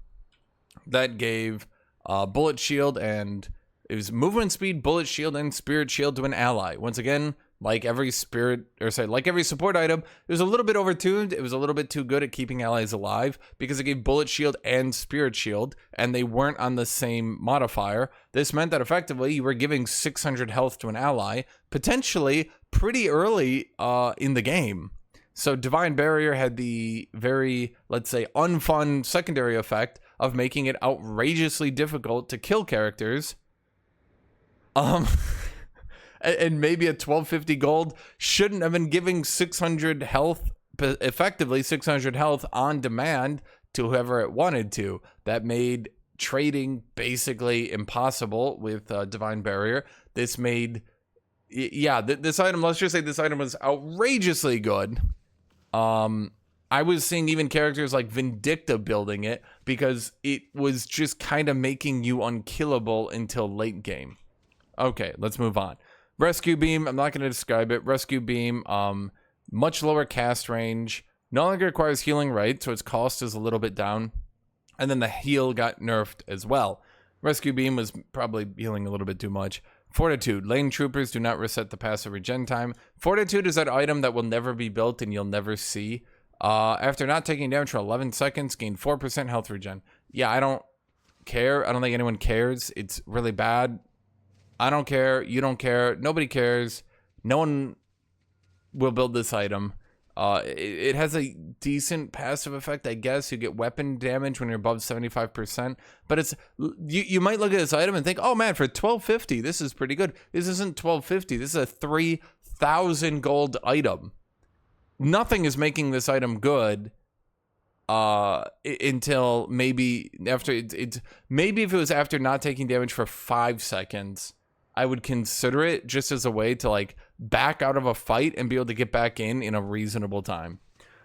that gave Bullet Shield and... It was movement speed, bullet shield, and spirit shield to an ally. Once again, like every support item, it was a little bit overtuned. It was a little bit too good at keeping allies alive because it gave bullet shield and spirit shield, and they weren't on the same modifier. This meant that effectively you were giving 600 health to an ally, potentially pretty early in the game. So Divine Barrier had the very, let's say, unfun secondary effect of making it outrageously difficult to kill characters. And maybe a 1250 gold shouldn't have been giving 600 health, effectively 600 health on demand to whoever it wanted to. That made trading basically impossible with Divine Barrier. This made, this item, let's just say this item was outrageously good. I was seeing even characters like Vindicta building it because it was just kind of making you unkillable until late game. Okay, let's move on. Rescue Beam, I'm not going to describe it. Rescue Beam, much lower cast range. No longer requires Healing Right, so its cost is a little bit down. And then the heal got nerfed as well. Rescue Beam was probably healing a little bit too much. Fortitude, Lane Troopers do not reset the passive regen time. Fortitude is that item that will never be built and you'll never see. After not taking damage for 11 seconds, gain 4% health regen. Yeah, I don't care. I don't think anyone cares. It's really bad. I don't care. You don't care. Nobody cares. No one will build this item. It has a decent passive effect, I guess. You get weapon damage when you're above 75%. But it's you might look at this item and think, oh man, for 1250, this is pretty good. This isn't 1250. This is a 3,000 gold item. Nothing is making this item good until maybe after maybe if it was after not taking damage for 5 seconds. I would consider it just as a way to like back out of a fight and be able to get back in a reasonable time.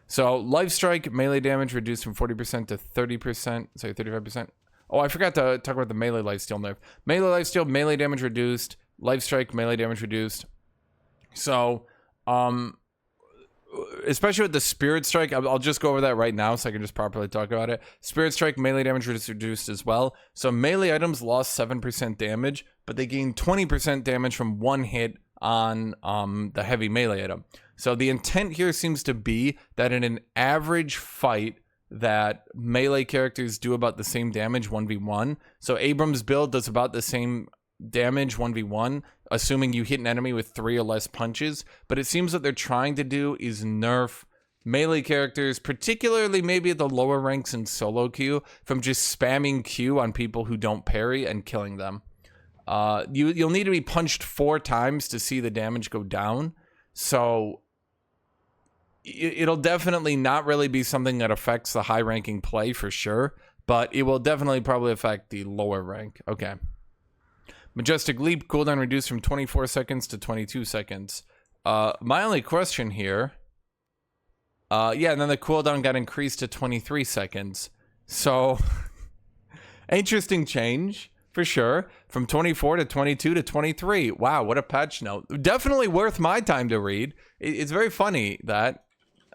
So Life Strike, melee damage reduced from 40% to 30%, sorry, 35%. Oh, I forgot to talk about the melee lifesteal nerf. Melee lifesteal, melee damage reduced. Life strike, melee damage reduced. So, especially with the Spirit Strike, I'll just go over that right now so I can just properly talk about it. Spirit Strike, melee damage reduced as well. So melee items lost 7% damage, but they gained 20% damage from one hit on the heavy melee item. So the intent here seems to be that in an average fight, that melee characters do about the same damage 1v1. So Abram's build does about the same damage 1v1, assuming you hit an enemy with 3 or less punches. But it seems what they're trying to do is nerf melee characters, particularly maybe at the lower ranks in solo queue, from just spamming Q on people who don't parry and killing them. You'll need to be punched 4 times to see the damage go down. So it'll definitely not really be something that affects the high ranking play for sure, but it will definitely probably affect the lower rank. Okay. Majestic Leap, cooldown reduced from 24 seconds to 22 seconds. My only question here, yeah, and then the cooldown got increased to 23 seconds. So, interesting change, for sure. From 24 to 22 to 23. Wow, what a patch note. Definitely worth my time to read. It's very funny that...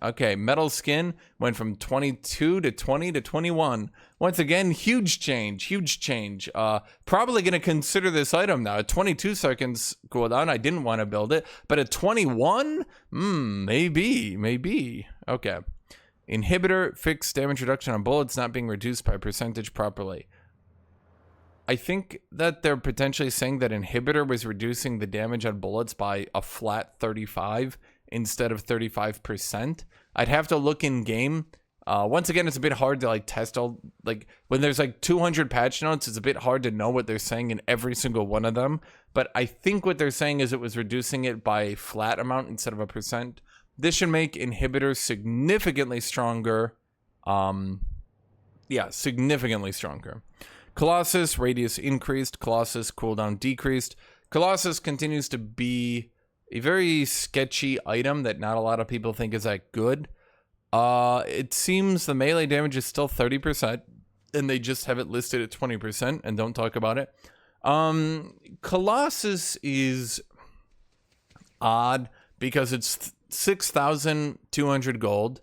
Okay, Metal Skin went from 22 to 20 to 21. Once again, huge change, huge change. Probably going to consider this item now. At 22 seconds cooldown, I didn't want to build it. But at 21? Maybe. Okay. Inhibitor, fixed damage reduction on bullets not being reduced by percentage properly. I think that they're potentially saying that Inhibitor was reducing the damage on bullets by a flat 35 instead of 35%. I'd have to look in game. Once again, it's a bit hard to like test all, like when there's like 200 patch notes, it's a bit hard to know what they're saying in every single one of them. But I think what they're saying is it was reducing it by a flat amount instead of a percent. This should make Inhibitor significantly stronger. Yeah, significantly stronger. Colossus, radius increased. Colossus, cooldown decreased. Colossus continues to be a very sketchy item that not a lot of people think is that good. It seems the melee damage is still 30%, and they just have it listed at 20% and don't talk about it. Colossus is odd because it's 6,200 gold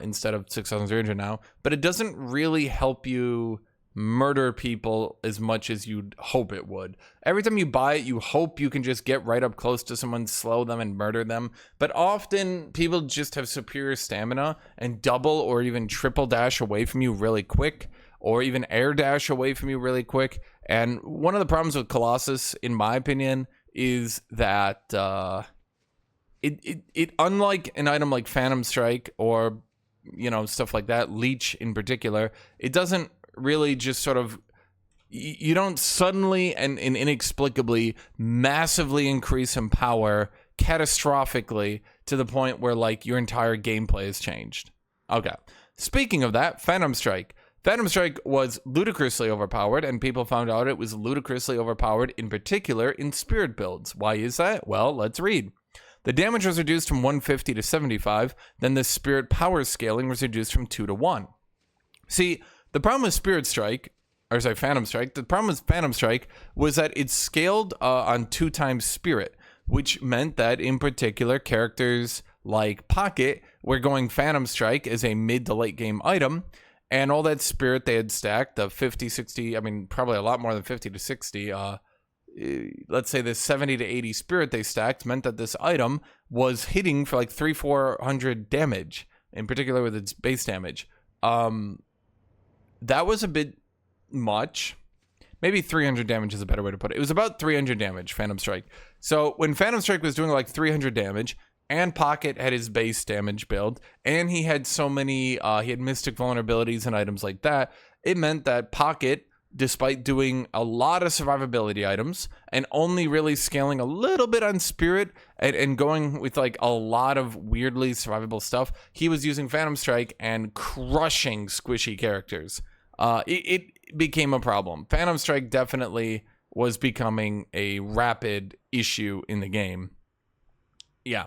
instead of 6,300 now, but it doesn't really help you murder people as much as you'd hope it would. Every time you buy it, you hope you can just get right up close to someone, slow them, and murder them. But often, people just have superior stamina and double or even triple dash away from you really quick, or even air dash away from you really quick. And one of the problems with Colossus, in my opinion, is that it unlike an item like Phantom Strike or, you know, stuff like that, Leech in particular, it doesn't really just sort of, you don't suddenly and inexplicably massively increase in power catastrophically to the point where like your entire gameplay has changed. Okay, speaking of that, Phantom Strike was ludicrously overpowered, and people found out it was ludicrously overpowered in particular in spirit builds. Why is that? Well, let's read. The damage was reduced from 150 to 75, then the spirit power scaling was reduced from 2 to 1. See, the problem with Phantom Strike, the problem with Phantom Strike was that it scaled on 2 times Spirit, which meant that in particular characters like Pocket were going Phantom Strike as a mid to late game item, and all that Spirit they had stacked, the 50, 60, I mean probably a lot more than 50 to 60, let's say the 70 to 80 Spirit they stacked meant that this item was hitting for like 300-400 damage, in particular with its base damage. That was a bit much. Maybe 300 damage is a better way to put it. It was about 300 damage, Phantom Strike. So when Phantom Strike was doing like 300 damage, and Pocket had his base damage build, and he had so many, he had mystic vulnerabilities and items like that, it meant that Pocket, despite doing a lot of survivability items, and only really scaling a little bit on Spirit, and going with like a lot of weirdly survivable stuff, he was using Phantom Strike and crushing squishy characters. It became a problem. Phantom Strike definitely was becoming a rapid issue in the game. Yeah.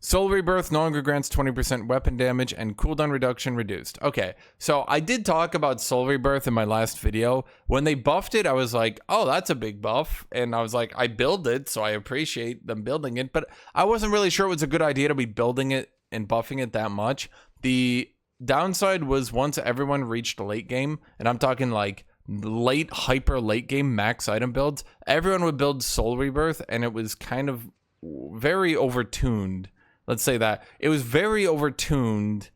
Soul Rebirth no longer grants 20% weapon damage and cooldown reduction reduced. Okay, so I did talk about Soul Rebirth in my last video. When they buffed it, I was like, oh, that's a big buff. And I was like, I build it, so I appreciate them building it. But I wasn't really sure it was a good idea to be building it and buffing it that much. The downside was once everyone reached late game, and I'm talking like late, hyper late game max item builds, everyone would build Soul Rebirth, and it was kind of very overtuned. Let's say that. It was very overtuned.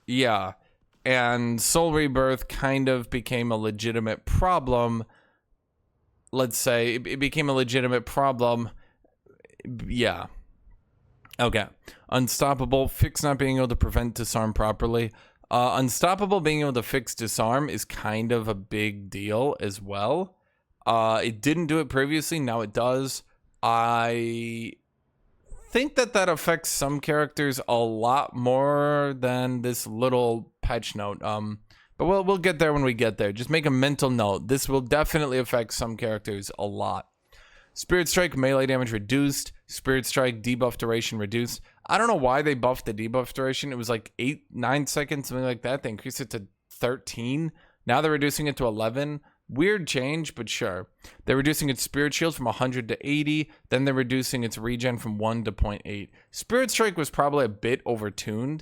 Yeah. And Soul Rebirth kind of became a legitimate problem. Let's say it became a legitimate problem. Yeah. Okay. Unstoppable. Fix not being able to prevent disarm properly. Unstoppable being able to fix disarm is kind of a big deal as well. It didn't do it previously. Now it does. I think that affects some characters a lot more than this little patch note. But we'll get there when we get there. Just make a mental note. This will definitely affect some characters a lot. Spirit Strike melee damage reduced. Spirit Strike debuff duration reduced. I don't know why they buffed the debuff duration. It was like 9 seconds, something like that. They increased it to 13. Now they're reducing it to 11. Weird change, but sure. They're reducing its Spirit Shield from 100 to 80. Then they're reducing its regen from 1 to 0.8. Spirit Strike was probably a bit overtuned,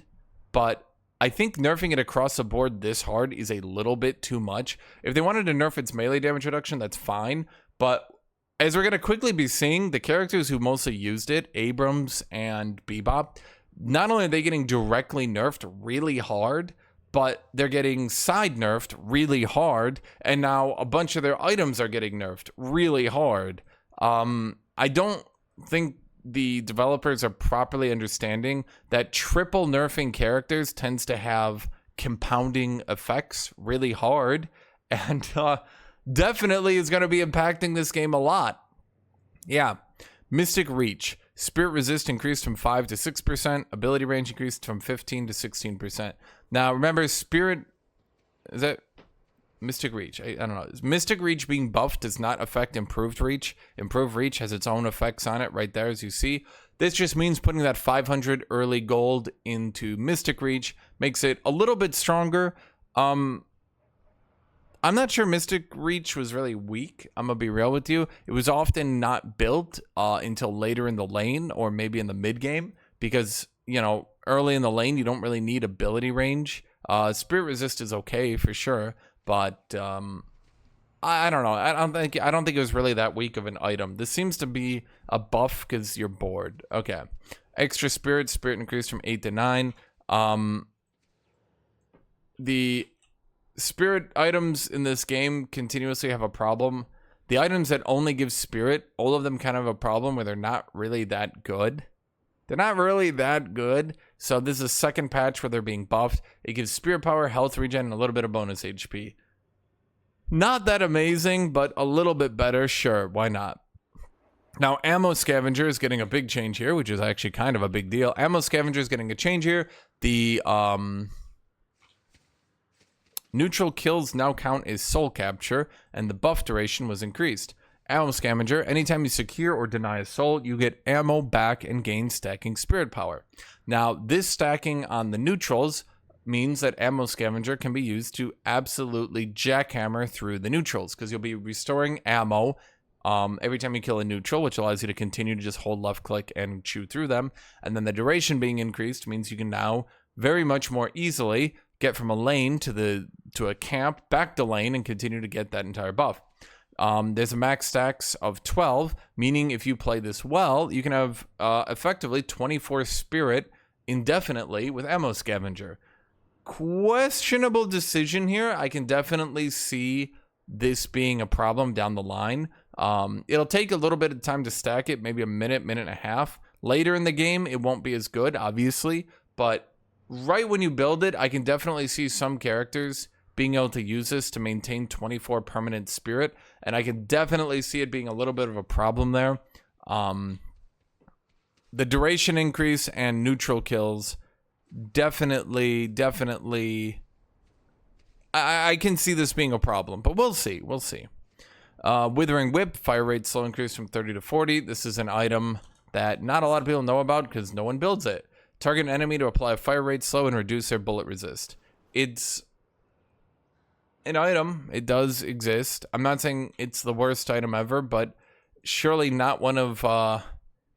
but I think nerfing it across the board this hard is a little bit too much. If they wanted to nerf its melee damage reduction, that's fine. But as we're going to quickly be seeing, the characters who mostly used it, Abrams and Bebop, not only are they getting directly nerfed really hard, but they're getting side nerfed really hard, and now a bunch of their items are getting nerfed really hard. I don't think the developers are properly understanding that triple nerfing characters tends to have compounding effects really hard, and definitely is going to be impacting this game a lot. Yeah. Mystic Reach. Spirit Resist increased from 5 to 6%. Ability range increased from 15 to 16%. Now, remember, Spirit... Is that... Mystic Reach? I don't know. Mystic Reach being buffed does not affect Improved Reach. Improved Reach has its own effects on it right there, as you see. This just means putting that 500 early gold into Mystic Reach makes it a little bit stronger. I'm not sure Mystic Reach was really weak. I'm going to be real with you. It was often not built until later in the lane or maybe in the mid game because, you know, early in the lane, you don't really need ability range. Spirit Resist is okay for sure, but I don't know. I don't think it was really that weak of an item. This seems to be a buff because you're bored. Okay. Extra Spirit increased from 8 to 9. The Spirit items in this game continuously have a problem. The items that only give Spirit, all of them kind of have a problem where they're not really that good. They're not really that good. So this is a second patch where they're being buffed. It gives Spirit Power, Health Regen, and a little bit of bonus HP. Not that amazing, but a little bit better. Sure, why not? Now, Ammo Scavenger is getting a big change here, which is actually kind of a big deal. Ammo Scavenger is getting a change here. The neutral kills now count as soul capture, and the buff duration was increased. Ammo Scavenger, anytime you secure or deny a soul, you get ammo back and gain stacking Spirit Power. Now, this stacking on the neutrals means that Ammo Scavenger can be used to absolutely jackhammer through the neutrals, because you'll be restoring ammo every time you kill a neutral, which allows you to continue to just hold left click and chew through them. And then the duration being increased means you can now very much more easily get from a lane to a camp, back to lane, and continue to get that entire buff. There's a max stacks of 12, meaning if you play this well, you can have effectively 24 Spirit indefinitely with Ammo Scavenger. Questionable decision here. I can definitely see this being a problem down the line. It'll take a little bit of time to stack it, maybe a minute and a half. Later in the game, it won't be as good, obviously, but right when you build it, I can definitely see some characters being able to use this to maintain 24 permanent Spirit, and I can definitely see it being a little bit of a problem there. The duration increase and neutral kills definitely I can see this being a problem, but we'll see. Withering Whip, fire rate slow increase from 30 to 40. This is an item that not a lot of people know about because no one builds it. Target an enemy to apply a fire rate slow and reduce their bullet resist. It's an item. It does exist. I'm not saying it's the worst item ever, but surely not one of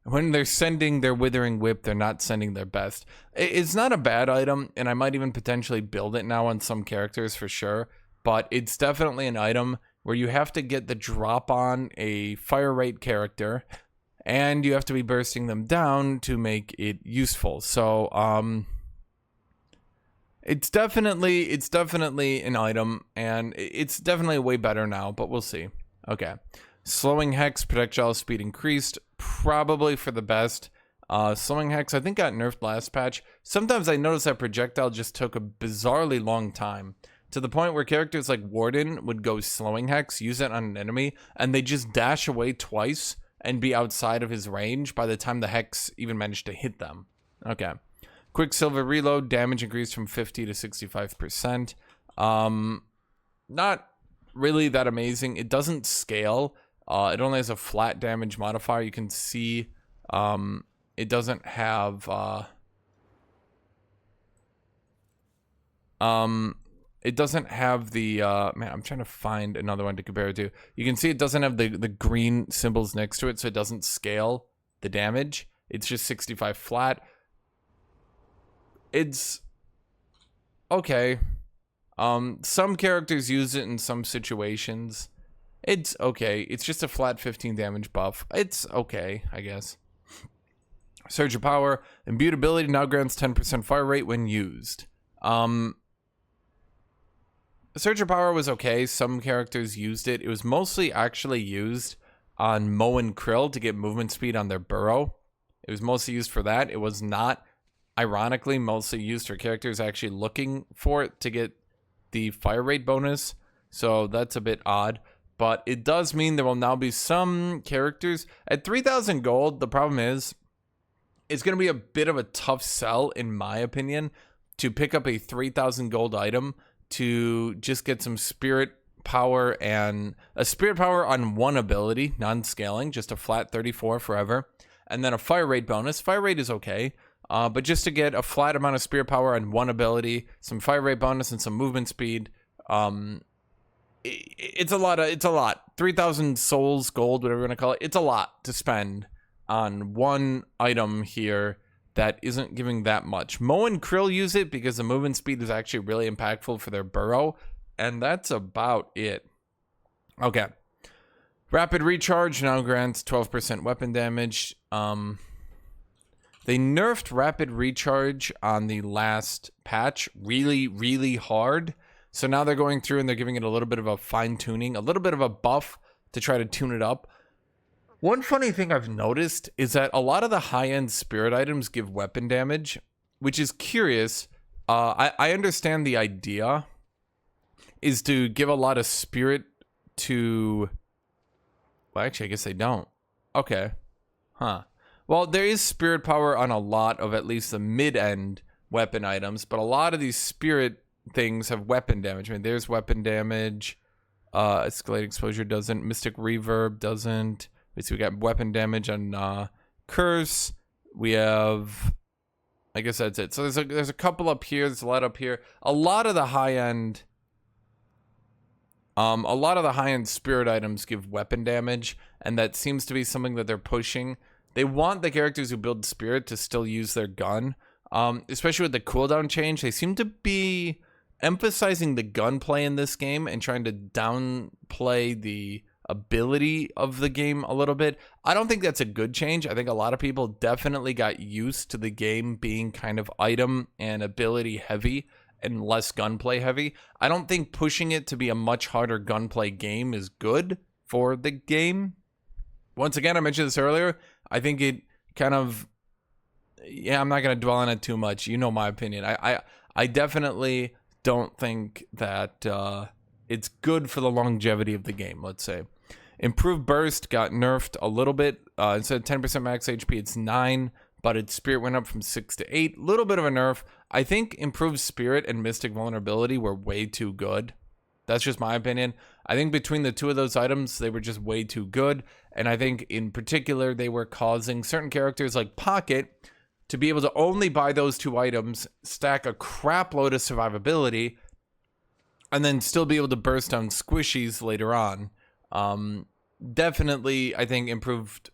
when they're sending their withering whip, they're not sending their best. It's not a bad item, and I might even potentially build it now on some characters for sure, but it's definitely an item where you have to get the drop on a fire rate character, and you have to be bursting them down to make it useful. So it's definitely an item, and it's definitely way better now, but we'll see. Okay. Slowing Hex, projectile speed increased, probably for the best. Slowing Hex, I think, got nerfed last patch. Sometimes I noticed that projectile just took a bizarrely long time, to the point where characters like Warden would go Slowing Hex, use it on an enemy, and they just dash away twice and be outside of his range by the time the Hex even managed to hit them. Okay. Quicksilver reload, damage increased from 50 to 65%. Not really that amazing. It doesn't scale. It only has a flat damage modifier. You can see it doesn't have it doesn't have the man, I'm trying to find another one to compare it to. You can see it doesn't have the green symbols next to it, so it doesn't scale the damage. It's just 65 flat. It's okay. Some characters use it in some situations. It's okay. It's just a flat 15 damage buff. It's okay, I guess. Surge of Power. Imbued ability now grants 10% fire rate when used. Surge of Power was okay. Some characters used it. It was mostly actually used on Mo and Krill to get movement speed on their burrow. It was mostly used for that. It was not, ironically, mostly used for characters actually looking for it to get the fire rate bonus. So that's a bit odd. But it does mean there will now be some characters. At 3,000 gold, the problem is it's going to be a bit of a tough sell, in my opinion, to pick up a 3,000 gold item to just get some spirit power, and a spirit power on one ability, non-scaling, just a flat 34 forever, and then a fire rate bonus. Fire rate is okay, but just to get a flat amount of spirit power on one ability, some fire rate bonus, and some movement speed, it's a lot. 3,000 souls, gold, whatever you want to call it. It's a lot to spend on one item here that isn't giving that much. Mo and Krill use it because the movement speed is actually really impactful for their burrow, and that's about it. Okay. Rapid Recharge now grants 12% weapon damage. They nerfed Rapid Recharge on the last patch really, really hard. So now they're going through and they're giving it a little bit of a fine-tuning, a little bit of a buff to try to tune it up. One funny thing I've noticed is that a lot of the high-end spirit items give weapon damage, which is curious. I understand the idea is to give a lot of spirit to... Well, actually, I guess they don't. Okay. Huh. Well, there is spirit power on a lot of at least the mid-end weapon items, but a lot of these spirit things have weapon damage. I mean, there's weapon damage. Escalating exposure doesn't. Mystic reverb doesn't. So we got weapon damage on curse. We have, I guess that's it. So there's a couple up here. There's a lot up here. A lot of the high end spirit items give weapon damage, and that seems to be something that they're pushing. They want the characters who build spirit to still use their gun, especially with the cooldown change. They seem to be emphasizing the gunplay in this game and trying to downplay the ability of the game a little bit. I don't think that's a good change. I think a lot of people definitely got used to the game being kind of item and ability heavy and less gunplay heavy. I don't think pushing it to be a much harder gunplay game is good for the game. Once again, I mentioned this earlier. I think it kind of, yeah, I'm not going to dwell on it too much. You know my opinion. I definitely don't think that it's good for the longevity of the game, let's say. Improved Burst got nerfed a little bit. Instead of 10% max HP, it's 9, but its Spirit went up from 6 to 8. Little bit of a nerf. I think Improved Spirit and Mystic Vulnerability were way too good. That's just my opinion. I think between the two of those items, they were just way too good. And I think in particular, they were causing certain characters like Pocket to be able to only buy those two items, stack a crap load of survivability, and then still be able to burst on squishies later on. Definitely, I think improved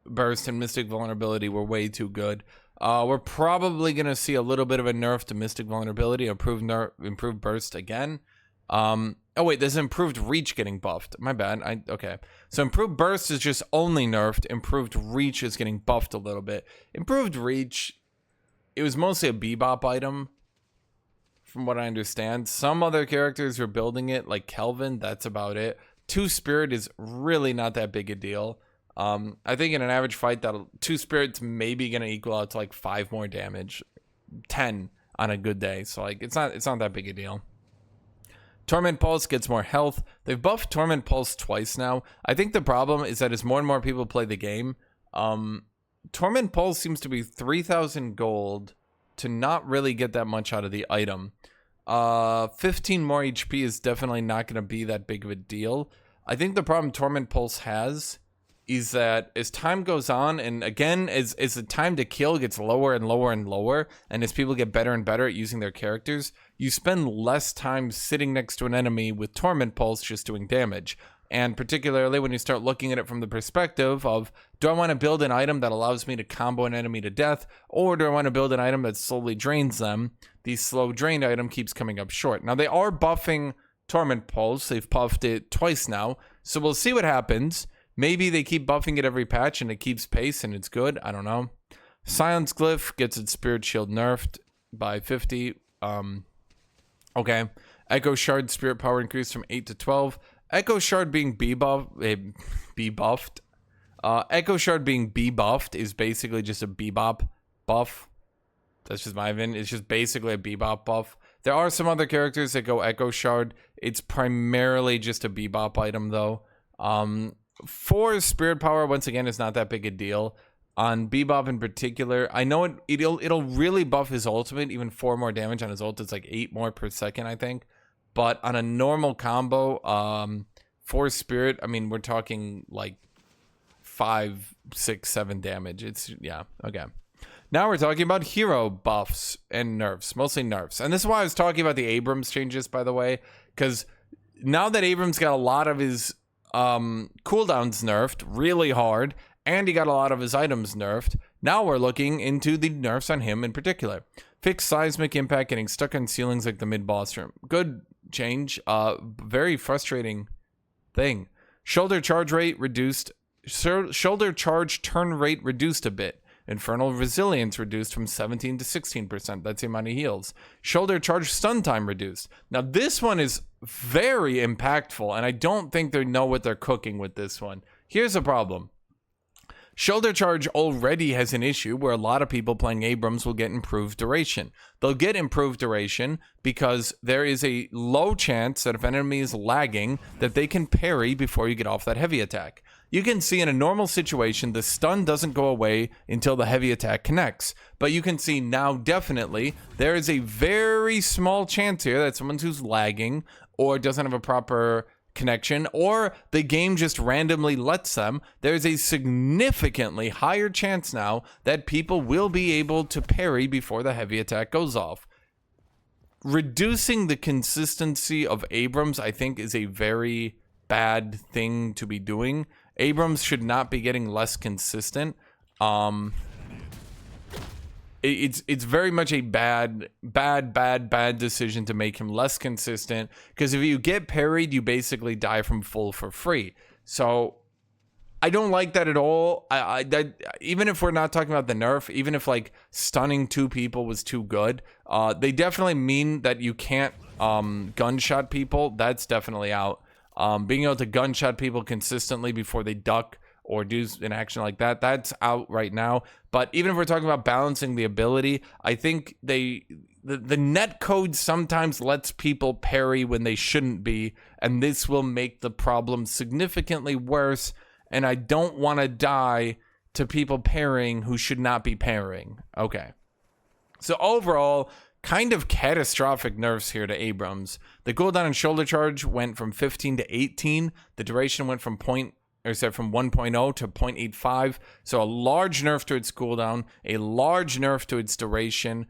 burst and mystic vulnerability were way too good. We're probably going to see a little bit of a nerf to mystic vulnerability, improved burst again. Oh wait, there's improved reach getting buffed. My bad. Okay. So improved burst is just only nerfed. Improved reach is getting buffed a little bit. Improved reach, it was mostly a bebop item, from what I understand. Some other characters were building it, like Kelvin. That's about it. 2 spirit is really not that big a deal. I think in an average fight, that 2 spirits maybe gonna equal out to like 5 more damage, 10 on a good day. So like it's not that big a deal. Torment Pulse gets more health. They've buffed Torment Pulse twice now. I think the problem is that as more and more people play the game, Torment Pulse seems to be 3,000 gold to not really get that much out of the item. 15 more HP is definitely not going to be that big of a deal. I think the problem Torment Pulse has is that as time goes on, and again, as the time to kill gets lower and lower and lower, and as people get better and better at using their characters, you spend less time sitting next to an enemy with Torment Pulse just doing damage. And particularly when you start looking at it from the perspective of, do I want to build an item that allows me to combo an enemy to death, or do I want to build an item that slowly drains them? The slow drained item keeps coming up short. Now, they are buffing Torment Pulse. They've buffed it twice now, so we'll see what happens. Maybe they keep buffing it every patch and it keeps pace and it's good. I don't know. Silence Glyph gets its Spirit Shield nerfed by 50. Okay. Echo Shard Spirit Power increased from 8 to 12. Echo Shard being buffed. Echo Shard being buffed is basically just a bebop buff. That's just my opinion. It's just basically a bebop buff. There are some other characters that go Echo Shard. It's primarily just a bebop item though. 4 Spirit Power, once again, is not that big a deal. On Bebop in particular, I know it'll really buff his ultimate, even 4 more damage on his ult. It's like 8 more per second, I think. But on a normal combo, 4 Spirit, I mean, we're talking like 5, 6, 7 damage. It's, yeah, okay. Now we're talking about hero buffs and nerfs, mostly nerfs. And this is why I was talking about the Abrams changes, by the way, because now that Abrams got a lot of his cooldowns nerfed really hard, and he got a lot of his items nerfed. Now we're looking into the nerfs on him in particular. Fixed seismic impact getting stuck on ceilings like the mid-boss room. Good change. Very frustrating thing. Shoulder charge rate reduced. Shoulder charge turn rate reduced a bit. Infernal resilience reduced from 17 to 16%. That's the amount of heals. Shoulder charge stun time reduced. Now this one is very impactful, and I don't think they know what they're cooking with this one. Here's the problem. Shoulder charge already has an issue where a lot of people playing Abrams will get improved duration. They'll get improved duration because there is a low chance that if an enemy is lagging, that they can parry before you get off that heavy attack. You can see in a normal situation, the stun doesn't go away until the heavy attack connects. But you can see now definitely there is a very small chance here that someone who's lagging or doesn't have a proper connection, or the game just randomly lets them, there's a significantly higher chance now that people will be able to parry before the heavy attack goes off. Reducing the consistency of Abrams, I think, is a very bad thing to be doing. Abrams should not be getting less consistent. It's very much a bad decision to make him less consistent, because if you get parried, you basically die from full for free. So I don't like that at all. Even if we're not talking about the nerf, even if like stunning 2 people was too good, they definitely mean that you can't gunshot people. That's definitely out. Being able to gunshot people consistently before they duck or do an action like that, that's out right now. But even if we're talking about balancing the ability, I think the net code sometimes lets people parry when they shouldn't be, and this will make the problem significantly worse, and I don't want to die to people parrying who should not be parrying. Okay. So overall, kind of catastrophic nerfs here to Abrams. The cooldown and shoulder charge went from 15 to 18. The duration went from 1.0 to 0.85. So a large nerf to its cooldown, a large nerf to its duration.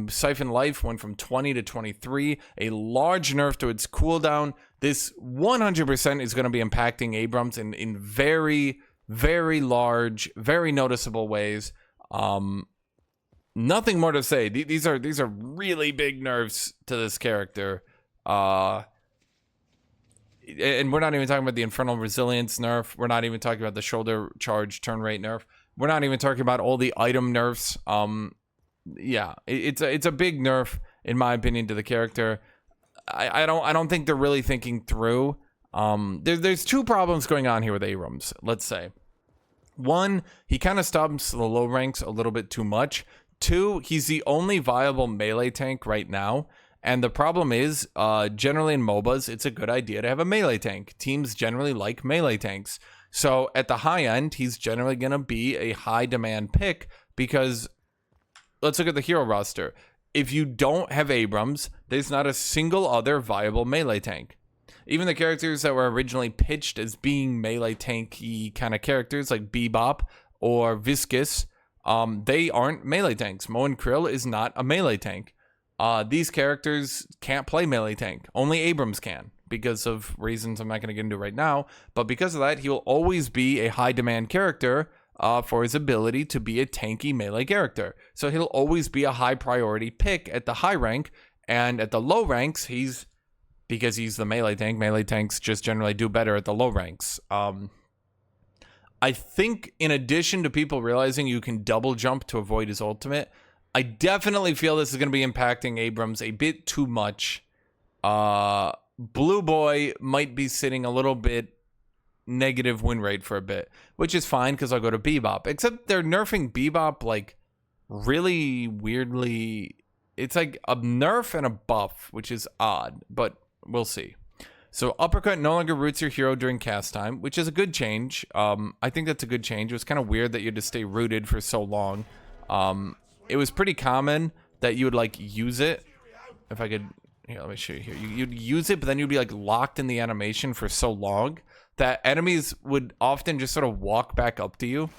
Siphon life went from 20 to 23, a large nerf to its cooldown. This 100% is going to be impacting Abrams in very, very large, very noticeable ways. Nothing more to say. These are really big nerfs to this character. And we're not even talking about the Infernal Resilience nerf. We're not even talking about the shoulder charge turn rate nerf. We're not even talking about all the item nerfs. Yeah, it's a big nerf in my opinion to the character. I don't think they're really thinking through. There's two problems going on here with Abrams. Let's say, one, he kind of stomps the low ranks a little bit too much. Two, he's the only viable melee tank right now. And the problem is, generally in MOBAs, it's a good idea to have a melee tank. Teams generally like melee tanks. So at the high end, he's generally going to be a high demand pick because let's look at the hero roster. If you don't have Abrams, there's not a single other viable melee tank. Even the characters that were originally pitched as being melee tanky kind of characters like Bebop or Viscus, they aren't melee tanks. Mo and Krill is not a melee tank. These characters can't play melee tank. Only Abrams can because of reasons I'm not going to get into right now. But because of that, he will always be a high demand character for his ability to be a tanky melee character. So he'll always be a high priority pick at the high rank, and at the low ranks, because he's the melee tank, melee tanks just generally do better at the low ranks. I think in addition to people realizing you can double jump to avoid his ultimate, I definitely feel this is going to be impacting Abrams a bit too much. Blue Boy might be sitting a little bit negative win rate for a bit, which is fine because I'll go to Bebop. Except they're nerfing Bebop like really weirdly. It's like a nerf and a buff, which is odd, but we'll see. So Uppercut no longer roots your hero during cast time, which is a good change. I think that's a good change. It was kind of weird that you had to stay rooted for so long. It was pretty common that you would like use it. If I could, here, let me show you here. You'd use it, but then you'd be like locked in the animation for so long that enemies would often just sort of walk back up to you.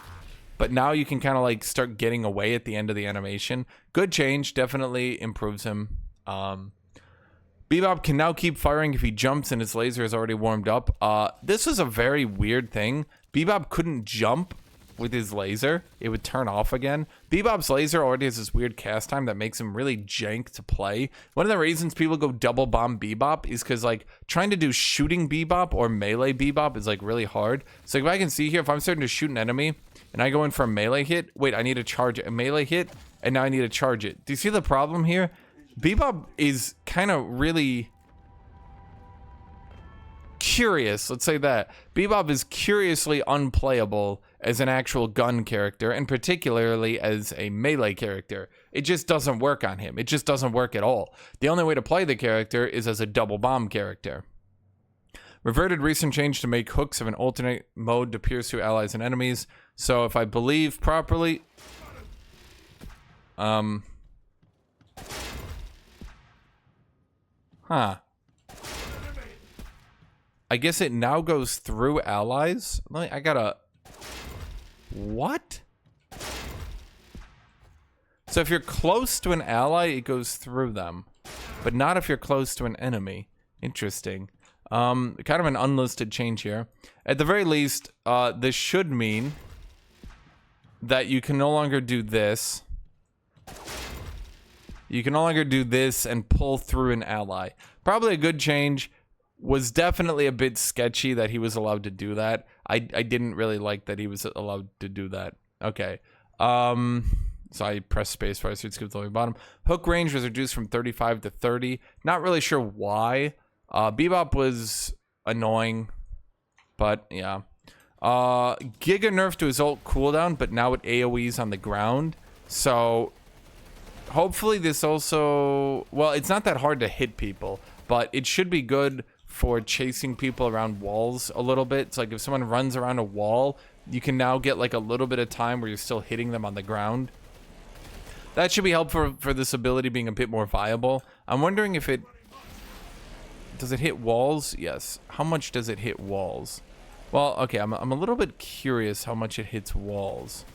But now you can kind of like start getting away at the end of the animation. Good change, definitely improves him. Bebop can now keep firing if he jumps and his laser is already warmed up. This was a very weird thing. Bebop couldn't jump with his laser. It would turn off again. Bebop's laser already has this weird cast time that makes him really jank to play. One of the reasons people go double bomb Bebop is because like trying to do shooting Bebop or melee Bebop is like really hard. So if I can see here, if I'm starting to shoot an enemy and I go in for a melee hit, wait, I need to charge a melee hit and now I need to charge it. Do you see the problem here? Bebop is kind of really curious, let's say that. Bebop is curiously unplayable as an actual gun character, and particularly as a melee character. It just doesn't work on him. It just doesn't work at all. The only way to play the character is as a double bomb character. Reverted recent change to make hooks of an alternate mode to pierce through allies and enemies. So if I believe properly... I guess it now goes through allies. I gotta... What? So if you're close to an ally, it goes through them. But not if you're close to an enemy. Interesting. Kind of an unlisted change here. At the very least, this should mean that you can no longer do this. You can no longer do this and pull through an ally. Probably a good change. Was definitely a bit sketchy that he was allowed to do that. I didn't really like that he was allowed to do that. Okay. So I pressed space bar, so it skipped all the way bottom. Hook range was reduced from 35 to 30. Not really sure why. Bebop was annoying, but yeah. Giga nerf to his ult cooldown, but now it AoEs on the ground. So hopefully this also... Well, it's not that hard to hit people, but it should be good for chasing people around walls a little bit. It's like if someone runs around a wall, you can now get like a little bit of time where you're still hitting them on the ground. that should be helpful for this ability being a bit more viable. I'm wondering if it... Does it hit walls? Yes. How much does it hit walls? Well, okay, I'm a little bit curious how much it hits walls.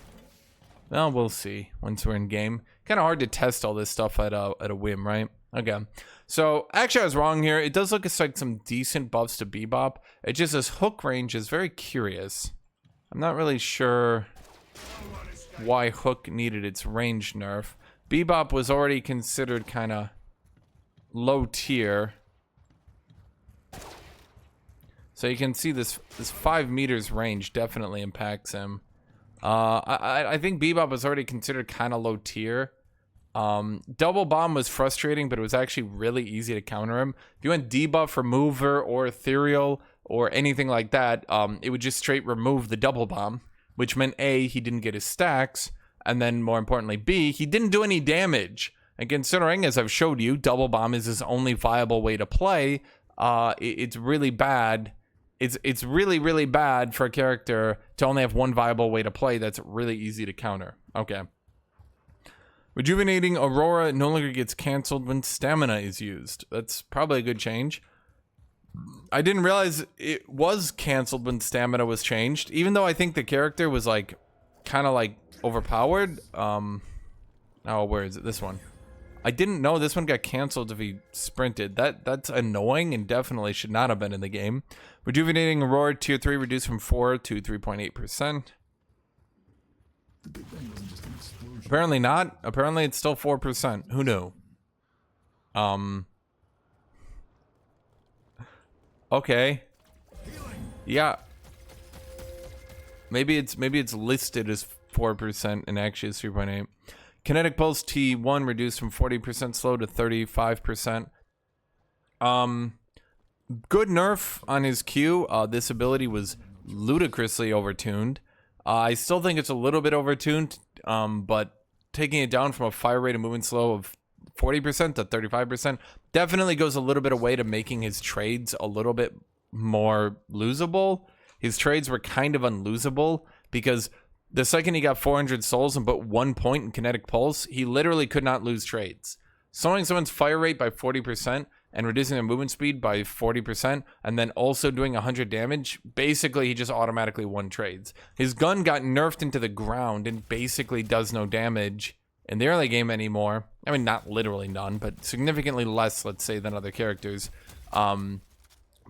Well, we'll see once we're in game. Kind of hard to test all this stuff at a whim, right? Okay. So, actually, I was wrong here. It does look like some decent buffs to Bebop. It just says hook range is very curious. I'm not really sure why hook needed its range nerf. Bebop was already considered kind of low tier. So you can see this 5 meters range definitely impacts him. I think Bebop was already considered kind of low tier. Double bomb was frustrating, but it was actually really easy to counter him. If you went debuff, remover, or ethereal, or anything like that, it would just straight remove the double bomb, which meant A, he didn't get his stacks, and then more importantly, B, he didn't do any damage. And considering, as I've showed you, double bomb is his only viable way to play, it's really bad. It's really, really bad for a character to only have one viable way to play that's really easy to counter. Okay. Rejuvenating Aurora no longer gets canceled when stamina is used. That's probably a good change. I didn't realize it was canceled when stamina was changed, even though I think the character was like kind of like overpowered. Oh, where is it? This one. I didn't know this one got canceled if he sprinted. That's annoying and definitely should not have been in the game. Rejuvenating Aurora tier 3 reduced from 4 to 3.8%. Apparently not. Apparently it's still 4%. Who knew? Okay. Yeah. Maybe it's listed as 4% and actually it's 3.8. Kinetic Pulse T1 reduced from 40% slow to 35%. Good nerf on his Q. This ability was ludicrously overtuned. I still think it's a little bit overtuned, but taking it down from a fire rate and movement slow of 40% to 35% definitely goes a little bit away to making his trades a little bit more losable. His trades were kind of unlosable because the second he got 400 souls and put 1 point in Kinetic Pulse, he literally could not lose trades. Slowing someone's fire rate by 40% and reducing their movement speed by 40%, and then also doing 100 damage, basically he just automatically won trades. His gun got nerfed into the ground and basically does no damage in the early game anymore. I mean, not literally none, but significantly less, let's say, than other characters.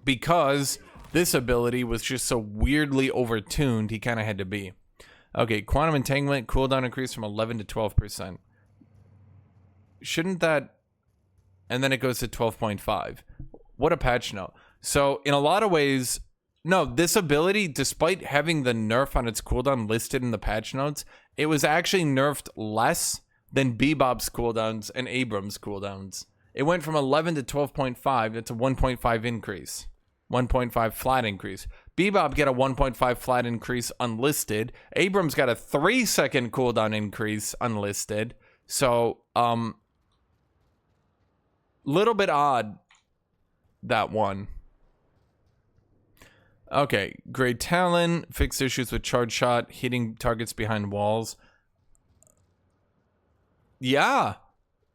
Because this ability was just so weirdly overtuned, he kind of had to be. Okay, Quantum Entanglement cooldown increased from 11 to 12%. Shouldn't that... And then it goes to 12.5. What a patch note. So, in a lot of ways... No, this ability, despite having the nerf on its cooldown listed in the patch notes, it was actually nerfed less than Bebop's cooldowns and Abram's cooldowns. It went from 11 to 12.5. That's a 1.5 increase. 1.5 flat increase. Bebop got a 1.5 flat increase unlisted. Abrams got a 3-second cooldown increase unlisted. So, little bit odd, that one. Okay, Great Talon, fixed issues with charge shot, hitting targets behind walls. Yeah,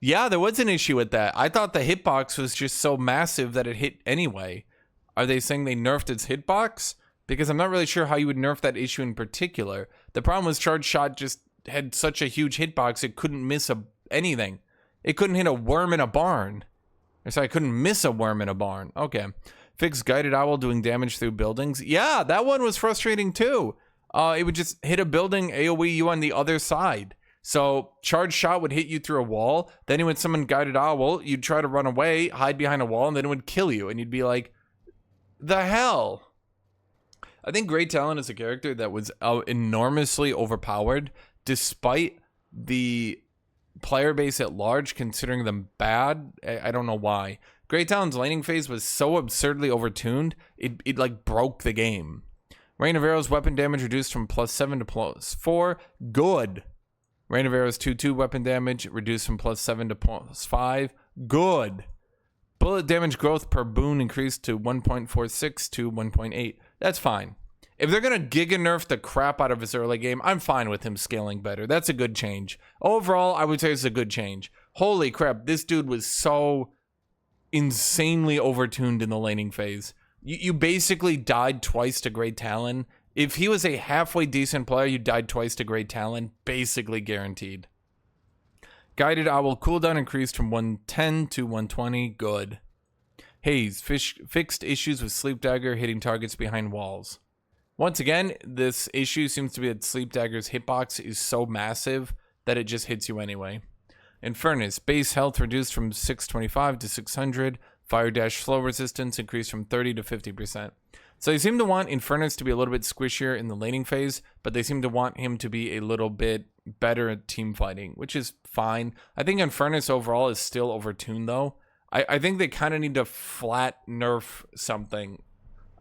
there was an issue with that. I thought the hitbox was just so massive that it hit anyway. Are they saying they nerfed its hitbox? Because I'm not really sure how you would nerf that issue in particular. The problem was charge shot just had such a huge hitbox, it couldn't miss anything. It couldn't hit a worm in a barn. So I couldn't miss a worm in a barn. Okay. Fixed Guided Owl doing damage through buildings. Yeah, that one was frustrating too. It would just hit a building, AoE you on the other side. So charge shot would hit you through a wall. Then you would summon Guided Owl. You'd try to run away, hide behind a wall, and then it would kill you. And you'd be like, the hell? I think Great Talon is a character that was enormously overpowered, despite the player base at large considering them bad. I don't know why. Great Talon's laning phase was so absurdly overtuned, it like broke the game. Rain of Arrows weapon damage reduced from +7 to +4. Good. Rain of Arrows 2/2 weapon damage reduced from +7 to +5. Good. Bullet damage growth per boon increased to 1.46 to 1.8. That's fine. If they're going to giga nerf the crap out of his early game, I'm fine with him scaling better. That's a good change. Overall, I would say it's a good change. Holy crap, this dude was so insanely overtuned in the laning phase. You basically died twice to Great Talon. If he was a halfway decent player, you died twice to Great Talon. Basically guaranteed. Guided Owl cooldown increased from 110 to 120. Good. Haze fixed issues with Sleep Dagger hitting targets behind walls. Once again, this issue seems to be that Sleep Dagger's hitbox is so massive that it just hits you anyway. Infernus, base health reduced from 625 to 600. Fire Dash slow resistance increased from 30 to 50%. So they seem to want Infernus to be a little bit squishier in the laning phase, but they seem to want him to be a little bit better at team fighting, which is fine. I think Infernus overall is still overtuned though. I think they kind of need to flat nerf something.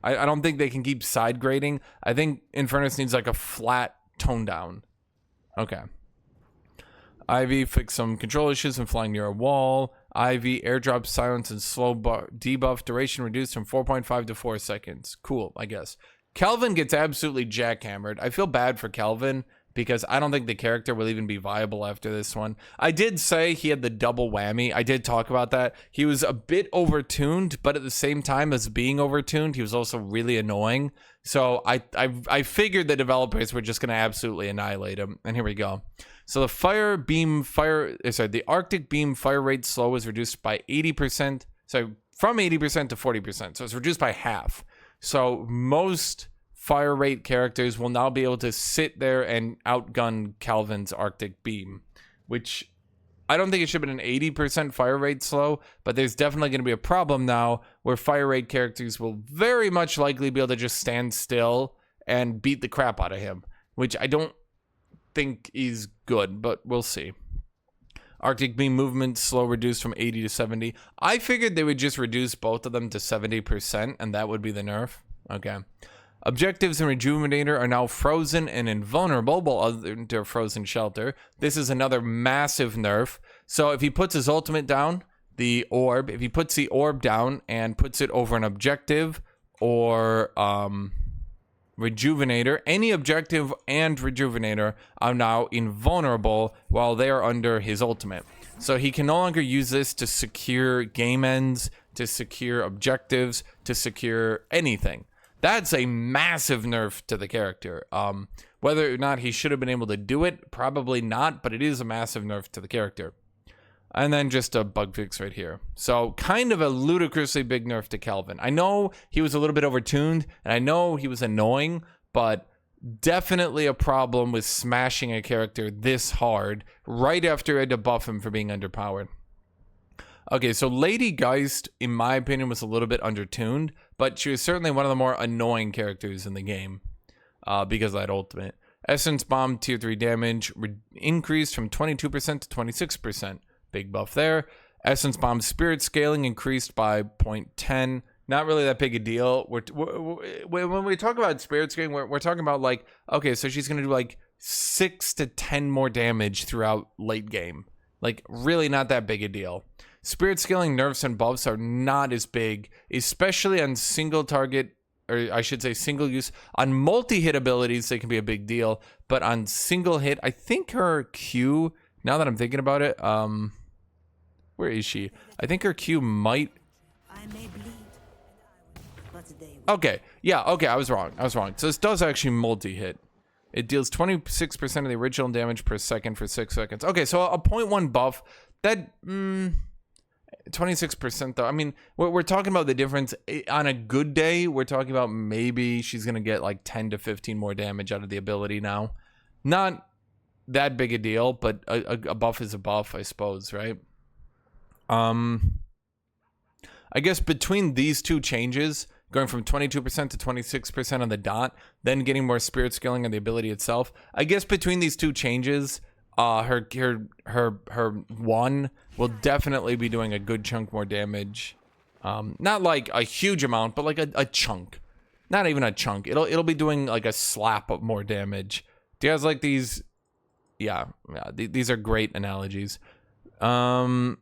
I don't think they can keep side grading. I think Infernus needs like a flat tone down. Okay. Ivy fixed some control issues and flying near a wall. Ivy airdrop silence and slow debuff duration reduced from 4.5 to 4 seconds. Cool, I guess. Kelvin gets absolutely jackhammered. I feel bad for Kelvin because I don't think the character will even be viable after this one. I did say he had the double whammy. I did talk about that. He was a bit overtuned, but at the same time as being overtuned, he was also really annoying. So I figured the developers were just going to absolutely annihilate him. And here we go. So the Arctic beam fire rate slow was reduced by 80%. So from 80% to 40%. So it's reduced by half. So most fire rate characters will now be able to sit there and outgun Calvin's Arctic beam, which I don't think it should have been an 80% fire rate slow, but there's definitely going to be a problem now where fire rate characters will very much likely be able to just stand still and beat the crap out of him, which I don't think is good, but we'll see. Arctic beam movement slow reduced from 80 to 70. I figured they would just reduce both of them to 70% and that would be the nerf. Okay. Objectives and Rejuvenator are now frozen and invulnerable while under Frozen Shelter. This is another massive nerf. So if he puts his ultimate down, the orb, if he puts the orb down and puts it over an objective or Rejuvenator, any objective and Rejuvenator are now invulnerable while they are under his ultimate. So he can no longer use this to secure game ends, to secure objectives, to secure anything. That's a massive nerf to the character. Whether or not he should have been able to do it, probably not, but it is a massive nerf to the character. And then just a bug fix right here. So kind of a ludicrously big nerf to Kelvin. I know he was a little bit overtuned, and I know he was annoying, but definitely a problem with smashing a character this hard right after I had to buff him for being underpowered. Okay, so Lady Geist, in my opinion, was a little bit undertuned, but she was certainly one of the more annoying characters in the game because of that ultimate. Essence Bomb tier 3 damage increased from 22% to 26%. Big buff there. Essence Bomb spirit scaling increased by 0.10. Not really that big a deal. When we talk about spirit scaling, we're talking about like, okay, so she's going to do like 6 to 10 more damage throughout late game. Like really not that big a deal. Spirit scaling nerfs and buffs are not as big, especially on single target, or I should say single use. On multi-hit abilities, they can be a big deal, but on single hit, I think her Q, now that I'm thinking about it, where is she? I think her Q might... Okay, yeah, okay, I was wrong. So this does actually multi-hit. It deals 26% of the original damage per second for 6 seconds. Okay, so a 0.1 buff, that... 26% though. I mean, we're talking about the difference on a good day. We're talking about maybe she's gonna get like 10 to 15 more damage out of the ability now. Not that big a deal, but a buff is a buff, I suppose, right? I guess between these two changes, going from 22% to 26% on the dot, then getting more spirit scaling on the ability itself, I guess between these two changes, her one will definitely be doing a good chunk more damage. Not like a huge amount, but like a chunk. Not even a chunk. It'll be doing like a slap of more damage. Do you guys like these? Yeah, these are great analogies. Huh.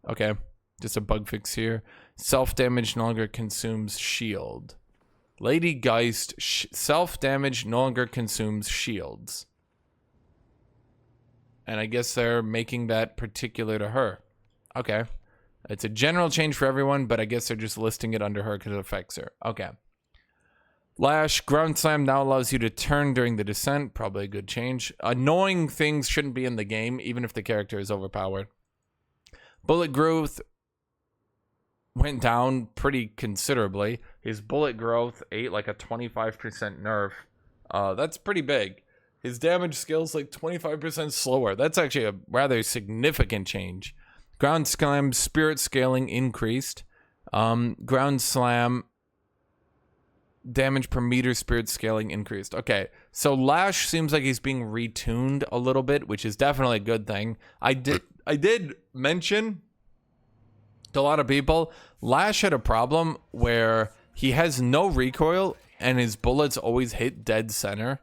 Okay, just a bug fix here. Self-damage no longer consumes shield. Lady Geist, self-damage no longer consumes shields. And I guess they're making that particular to her. Okay. It's a general change for everyone, but I guess they're just listing it under her because it affects her. Okay. Lash, ground slam now allows you to turn during the descent. Probably a good change. Annoying things shouldn't be in the game, even if the character is overpowered. Bullet growth went down pretty considerably. His bullet growth ate like a 25% nerf. That's pretty big. His damage scale's like 25% slower. That's actually a rather significant change. Ground slam spirit scaling increased. Ground slam damage per meter spirit scaling increased. Okay, so Lash seems like he's being retuned a little bit, which is definitely a good thing. I did mention to a lot of people, Lash had a problem where he has no recoil and his bullets always hit dead center.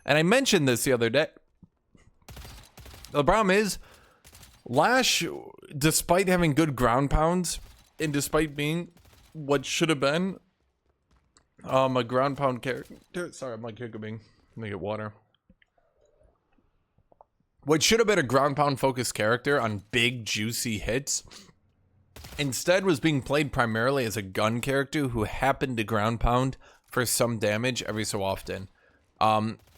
And I mentioned this the other day. The problem is, Lash, despite having good ground pounds, and despite being what should have been a ground pound character. Sorry, I'm like hiccuping. Let me get water. What should have been a ground pound focused character on big, juicy hits, instead was being played primarily as a gun character who happened to ground pound for some damage every so often.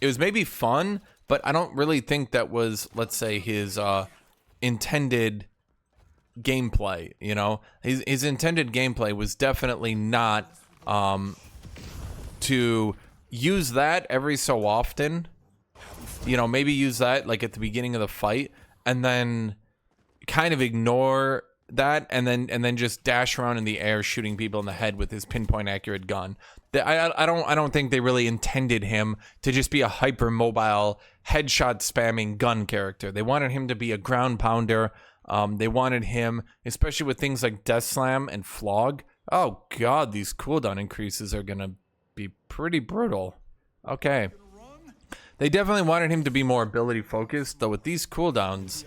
It was maybe fun, but I don't really think that was, let's say, his intended gameplay. You know, his intended gameplay was definitely not to use that every so often. You know, maybe use that like at the beginning of the fight, and then kind of ignore that, and then just dash around in the air shooting people in the head with his pinpoint accurate gun. I don't think they really intended him to just be a hyper mobile headshot spamming gun character. They wanted him to be a ground pounder. They wanted him, especially with things like Death Slam and Flog. Oh god, these cooldown increases are gonna be pretty brutal. Okay. They definitely wanted him to be more ability focused, though with these cooldowns,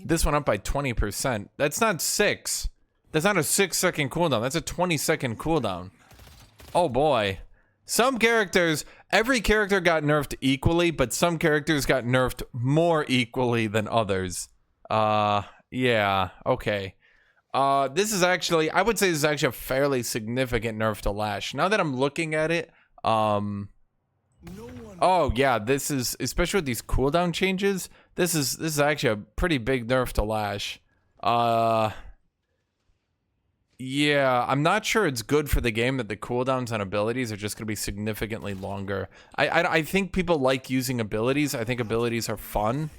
this went up by 20%. That's not 6. That's not a 6-second cooldown. That's a 20-second cooldown. Oh boy. Some characters, every character got nerfed equally, but some characters got nerfed more equally than others. Yeah, okay. This is actually, I would say this is actually a fairly significant nerf to Lash. Now that I'm looking at it, oh yeah, this is, especially with these cooldown changes, this is actually a pretty big nerf to Lash. Yeah, I'm not sure it's good for the game that the cooldowns on abilities are just going to be significantly longer. I think people like using abilities. I think abilities are fun.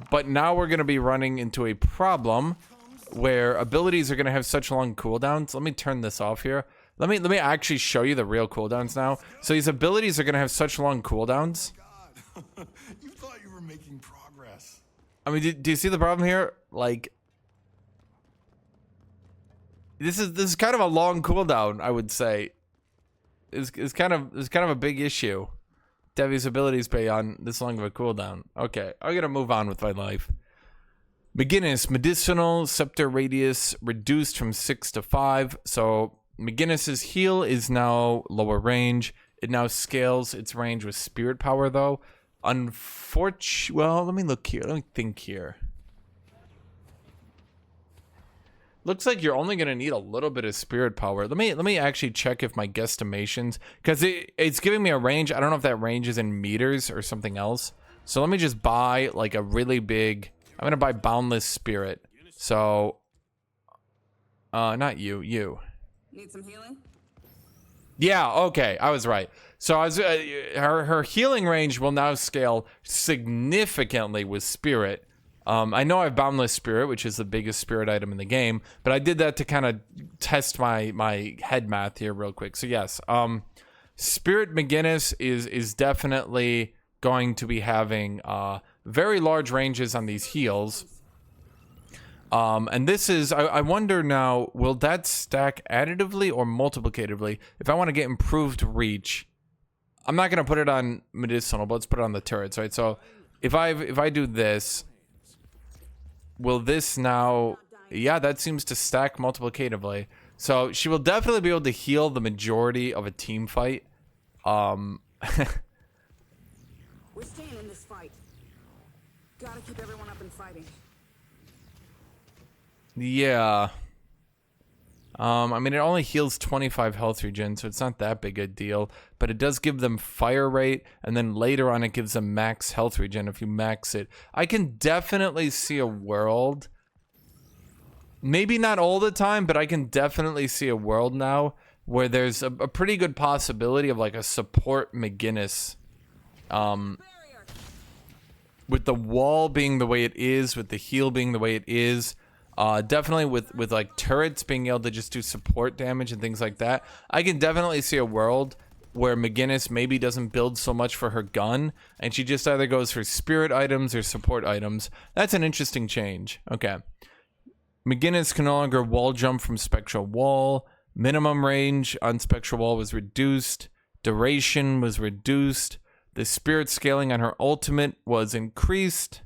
But now we're going to be running into a problem where abilities are going to have such long cooldowns. Let me turn this off here. Let me actually show you the real cooldowns now. So these abilities are going to have such long cooldowns. You thought you were making progress. I mean, do you see the problem here? Like, this is kind of a long cooldown, I would say. It's kind of a big issue. Devi's abilities pay on this long of a cooldown. Okay, I'm gonna move on with my life. McGinnis, medicinal scepter radius reduced from 6 to 5. So McGinnis's heal is now lower range. It now scales its range with spirit power, though. Well, let me look here. Let me think here. Looks like you're only gonna need a little bit of spirit power. Let me actually check if my guesstimations, because it's giving me a range. I don't know if that range is in meters or something else. So let me just buy like a really big. I'm gonna buy Boundless Spirit. So, not you. Need some healing? Yeah. Okay, I was right. So I was her healing range will now scale significantly with Spirit. I know I have Boundless Spirit, which is the biggest spirit item in the game, but I did that to kind of test my head math here real quick. So yes, Spirit McGinnis is definitely going to be having very large ranges on these heals. And this is, I wonder now, will that stack additively or multiplicatively? If I want to get improved reach, I'm not going to put it on medicinal, but let's put it on the turrets, right? So if I do this, will this now Yeah, that seems to stack multiplicatively. So she will definitely be able to heal the majority of a team fight. We're staying in this fight. Gotta keep everyone up and fighting. Yeah. I mean, it only heals 25 health regen, so it's not that big a deal. But it does give them fire rate, and then later on it gives them max health regen if you max it. I can definitely see a world, maybe not all the time, but I can definitely see a world now where there's a pretty good possibility of like a support McGinnis. With the wall being the way it is, with the heal being the way it is. Definitely with like turrets being able to just do support damage and things like that. I can definitely see a world where McGinnis maybe doesn't build so much for her gun, and she just either goes for spirit items or support items. That's an interesting change. Okay. McGinnis can no longer wall jump from Spectral Wall. Minimum range on Spectral Wall was reduced. Duration was reduced. The spirit scaling on her ultimate was increased.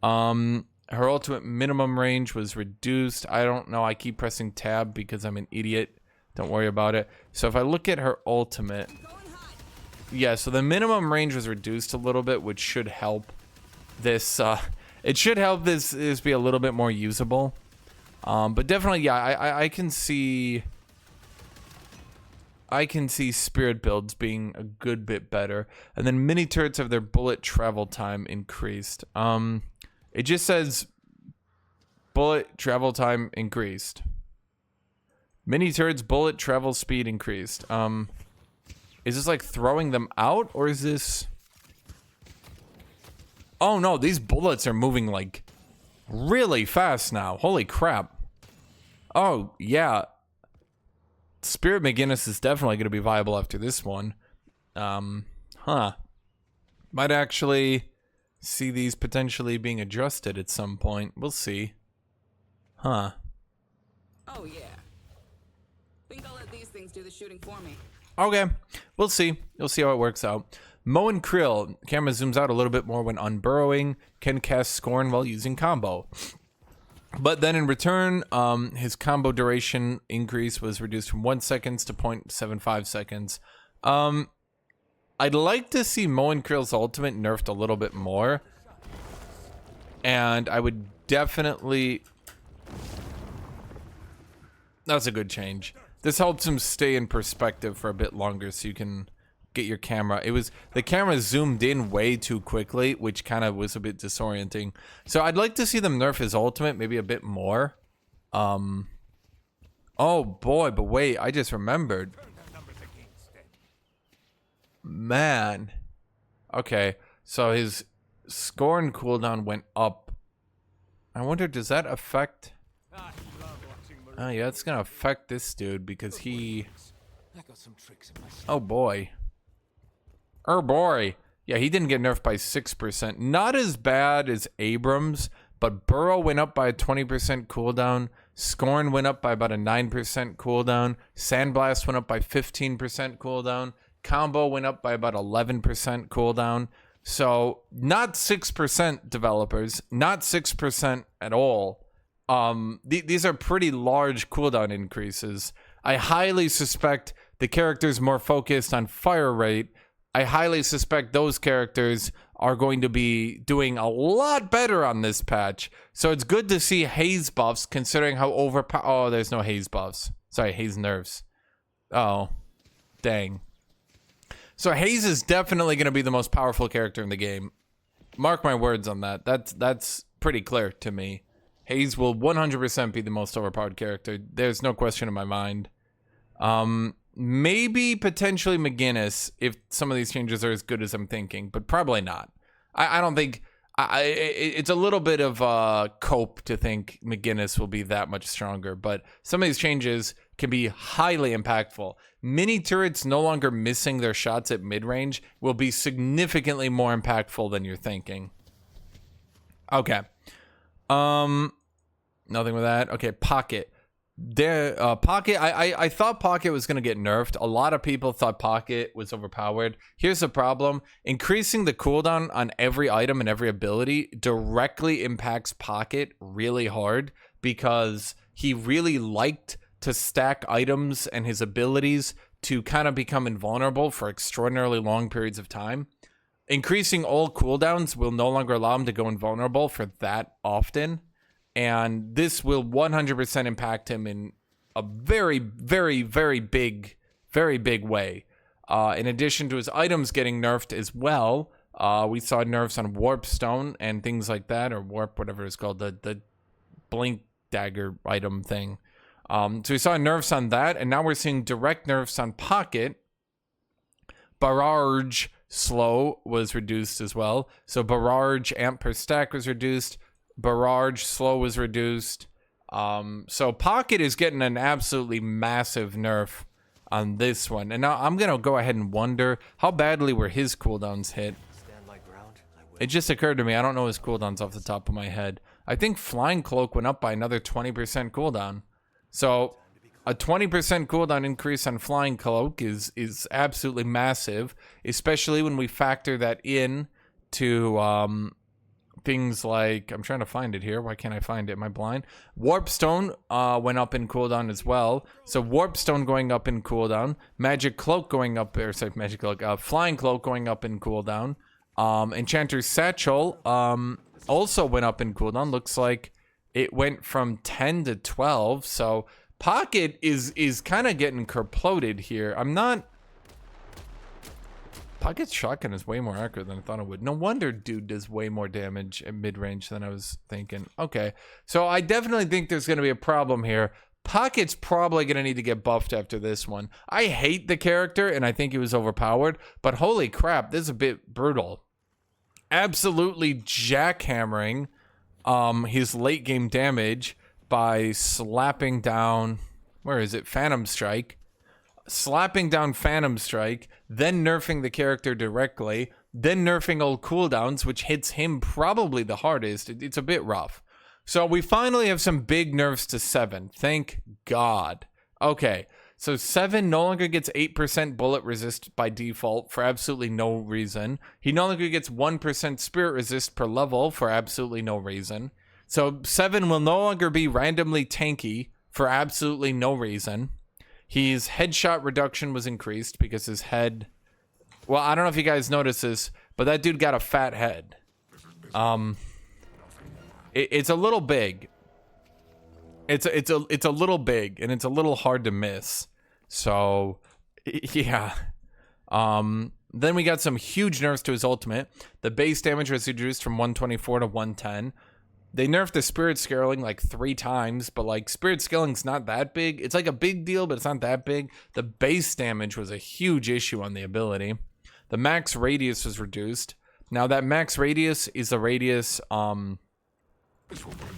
Her ultimate minimum range was reduced. I don't know. I keep pressing tab because I'm an idiot. Don't worry about it. So if I look at her ultimate, yeah, so the minimum range was reduced a little bit, which should help this. It should help this be a little bit more usable. But definitely, yeah, I can see. I can see spirit builds being a good bit better. And then mini turrets have their bullet travel time increased. It just says bullet travel time increased. Mini turrets bullet travel speed increased. Is this like throwing them out, or is this? Oh no, these bullets are moving like really fast now. Holy crap. Oh yeah. Spirit McGinnis is definitely going to be viable after this one. Might actually see these potentially being adjusted at some point. We'll see. Oh yeah. Think I'll let these things do the shooting for me. Okay, we'll see. You'll see how it works out. Mo and Krill, camera zooms out a little bit more when unburrowing, can cast Scorn while using combo. But then in return, his combo duration increase was reduced from 1 second to 0.75 seconds. I'd like to see Mo and Krill's ultimate nerfed a little bit more. And I would definitely... That's a good change. This helps him stay in perspective for a bit longer so you can get your camera. The camera zoomed in way too quickly, which kind of was a bit disorienting. So I'd like to see them nerf his ultimate maybe a bit more. Oh boy, but wait, I just remembered. Man. Okay, so his Scorn cooldown went up. I wonder, does that affect... Oh yeah, it's gonna affect this dude because he... Oh boy. Oh boy. Yeah, he didn't get nerfed by 6%. Not as bad as Abrams, but Burrow went up by a 20% cooldown. Scorn went up by about a 9% cooldown. Sandblast went up by 15% cooldown. Combo went up by about 11% cooldown. So not 6% developers, not 6% at all. These are pretty large cooldown increases. I highly suspect the characters more focused on fire rate. I highly suspect those characters are going to be doing a lot better on this patch. So it's good to see haze buffs, considering how oh, there's no haze buffs. Sorry, haze nerfs. Oh, dang. So Haze is definitely going to be the most powerful character in the game. Mark my words on that. That's pretty clear to me. Haze will 100% be the most overpowered character. There's no question in my mind. Maybe potentially McGinnis if some of these changes are as good as I'm thinking, but probably not. I don't think... it's a little bit of a cope to think McGinnis will be that much stronger, but some of these changes can be highly impactful. Mini turrets no longer missing their shots at mid-range will be significantly more impactful than you're thinking. Okay. Nothing with that. Okay, Pocket. Pocket, I thought Pocket was going to get nerfed. A lot of people thought Pocket was overpowered. Here's the problem. Increasing the cooldown on every item and every ability directly impacts Pocket really hard. because he really liked to stack items and his abilities to kind of become invulnerable for extraordinarily long periods of time. Increasing all cooldowns will no longer allow him to go invulnerable for that often. And this will 100% impact him in a very, very, very big way. In addition to his items getting nerfed as well, we saw nerfs on Warp Stone and things like that, or Warp, whatever it's called, the Blink Dagger item thing. So we saw nerfs on that, and now we're seeing direct nerfs on Pocket. Barrage slow was reduced as well. So Barrage amp per stack was reduced. Barrage slow was reduced. So Pocket is getting an absolutely massive nerf on this one. And now I'm going to go ahead and wonder how badly were his cooldowns hit. It just occurred to me, I don't know his cooldowns off the top of my head. I think Flying Cloak went up by another 20% cooldown. So a 20% cooldown increase on Flying Cloak is absolutely massive, especially when we factor that in to things like, I'm trying to find it here. Why can't I find it? Am I blind? Warp Stone went up in cooldown as well. So Warp Stone going up in cooldown, Magic Cloak going up, or sorry, Magic Cloak, Flying Cloak going up in cooldown. Enchanter's Satchel also went up in cooldown. Looks like it went from 10 to 12. So Pocket is kind of getting kerploded here. Pocket's shotgun is way more accurate than I thought it would. No wonder dude does way more damage at mid-range than I was thinking. Okay, so I definitely think there's going to be a problem here. Pocket's probably going to need to get buffed after this one. I hate the character, and I think he was overpowered, but holy crap, this is a bit brutal. Absolutely jackhammering his late game damage by slapping down, where is it? Phantom Strike. Slapping down Phantom Strike, then nerfing the character directly, then nerfing all cooldowns, which hits him probably the hardest. It's a bit rough. So we finally have some big nerfs to 7. Thank God. Okay, so 7 no longer gets 8% bullet resist by default for absolutely no reason. He no longer gets 1% spirit resist per level for absolutely no reason. So 7 will no longer be randomly tanky for absolutely no reason. His headshot reduction was increased because his head... Well, I don't know if you guys noticed this, but that dude got a fat head. It's a little big. It's a little big, and it's a little hard to miss. So, yeah. Then we got some huge nerfs to his ultimate. The base damage was reduced from 124 to 110. They nerfed the spirit scaling like 3 times, but like spirit scaling's not that big. It's like a big deal, but it's not that big. The base damage was a huge issue on the ability. The max radius was reduced. Now that max radius is a radius,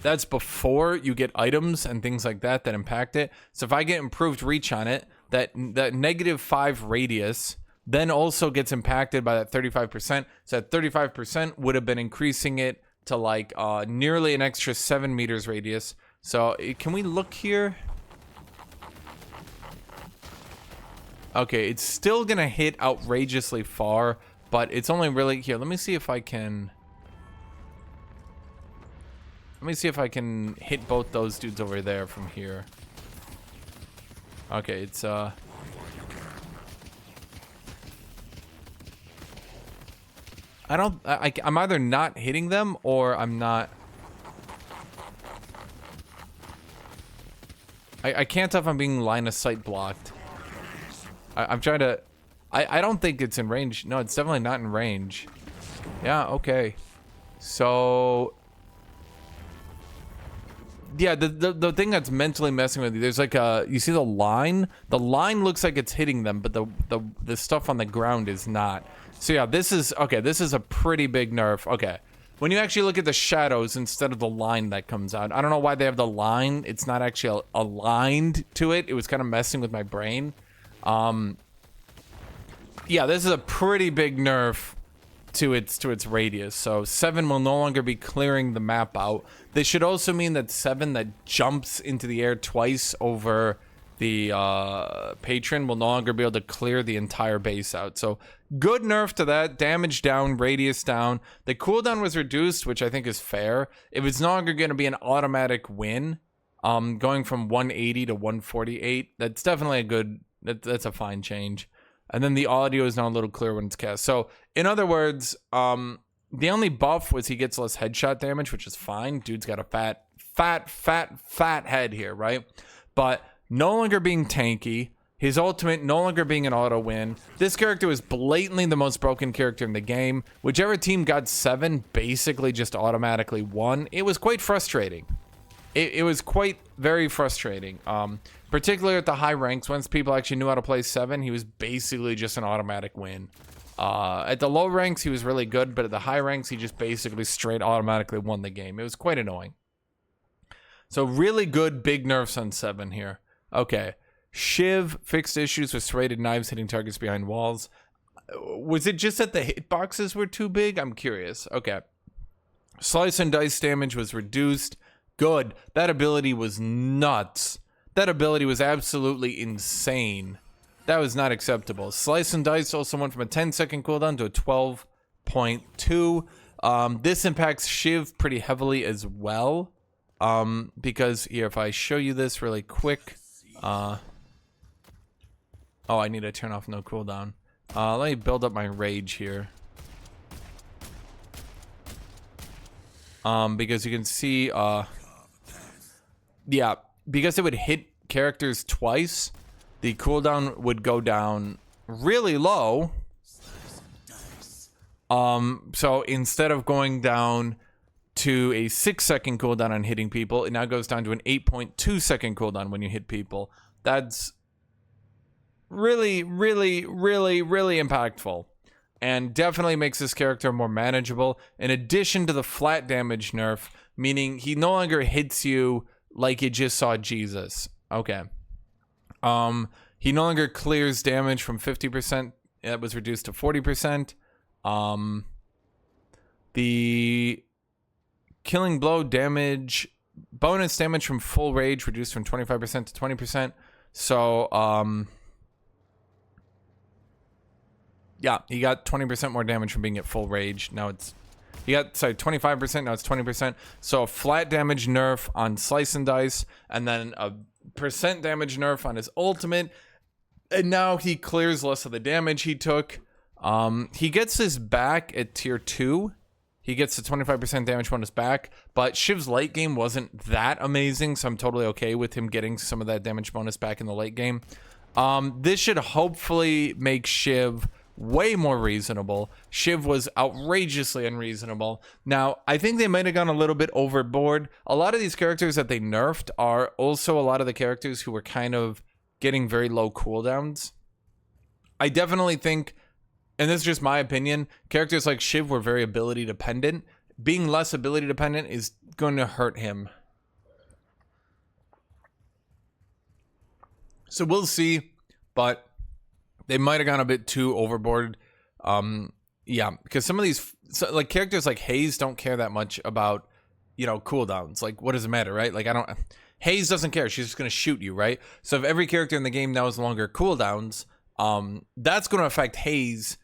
that's before you get items and things like that impact it. So if I get improved reach on it, that -5 radius then also gets impacted by that 35%. So that 35% would have been increasing it to like nearly an extra 7 meters radius. So can we look here? Okay, it's still gonna hit outrageously far, but it's only really here. Let me see if I can hit both those dudes over there from here. Okay, it's I'm either not hitting them or I'm not. I can't tell if I'm being line of sight blocked. I'm trying to. I don't think it's in range. No, it's definitely not in range. Yeah, okay. So yeah, the thing that's mentally messing with you, there's like you see the line? The line looks like it's hitting them, but the stuff on the ground is not. So yeah, this is a pretty big nerf. Okay, when you actually look at the shadows instead of the line that comes out, I don't know why they have the line. It's not actually aligned to it. It was kind of messing with my brain. Yeah, this is a pretty big nerf to its radius. So 7 will no longer be clearing the map out. This should also mean that 7 that jumps into the air twice over the patron will no longer be able to clear the entire base out. So good nerf to that. Damage down, radius down. The cooldown was reduced, which I think is fair. If it's no longer going to be an automatic win, Going from 180 to 148, that's definitely a good, that's a fine change. And then the audio is now a little clearer when it's cast. So, in other words, the only buff was he gets less headshot damage, which is fine. Dude's got a fat head here, right? But no longer being tanky, his ultimate no longer being an auto win. This character was blatantly the most broken character in the game. Whichever team got 7 basically just automatically won. It was quite frustrating. It was quite very frustrating. Particularly at the high ranks, once people actually knew how to play 7, he was basically just an automatic win. At the low ranks, he was really good, but at the high ranks, he just basically straight automatically won the game. It was quite annoying. So really good big nerfs on 7 here. Okay. Shiv fixed issues with serrated knives hitting targets behind walls. Was it just that the hitboxes were too big? I'm curious. Okay. Slice and dice damage was reduced. Good. That ability was nuts. That ability was absolutely insane. That was not acceptable. Slice and dice also went from a 10-second cooldown to a 12.2. This impacts Shiv pretty heavily as well. Because here, if I show you this really quick, oh, I need to turn off no cooldown. Let me build up my rage here. Because you can see, yeah, because it would hit characters twice, the cooldown would go down really low. So instead of going down to a 6-second cooldown on hitting people, it now goes down to an 8.2-second cooldown when you hit people. That's really impactful, and definitely makes this character more manageable, in addition to the flat damage nerf, meaning he no longer hits you like you just saw Jesus. Okay. He no longer clears damage from 50%. That was reduced to 40%. The killing blow damage, bonus damage from full rage reduced from 25% to 20%. So, yeah, he got 20% more damage from being at full rage. Now it's, he got, sorry, 25%, now it's 20%. So a flat damage nerf on Slice and Dice, and then a percent damage nerf on his ultimate. And now he clears less of the damage he took. He gets this back at tier 2. He gets the 25% damage bonus back, but Shiv's late game wasn't that amazing, so I'm totally okay with him getting some of that damage bonus back in the late game. This should hopefully make Shiv way more reasonable. Shiv was outrageously unreasonable. Now, I think they might have gone a little bit overboard. A lot of these characters that they nerfed are also a lot of the characters who were kind of getting very low cooldowns. I definitely think, and this is just my opinion, characters like Shiv were very ability dependent. Being less ability dependent is going to hurt him. So we'll see, but they might have gone a bit too overboard. Yeah, because some of these, like characters like Haze don't care that much about, you know, cooldowns. Like, what does it matter, right? Like, Haze doesn't care. She's just going to shoot you, right? So if every character in the game now has longer cooldowns, that's going to affect Haze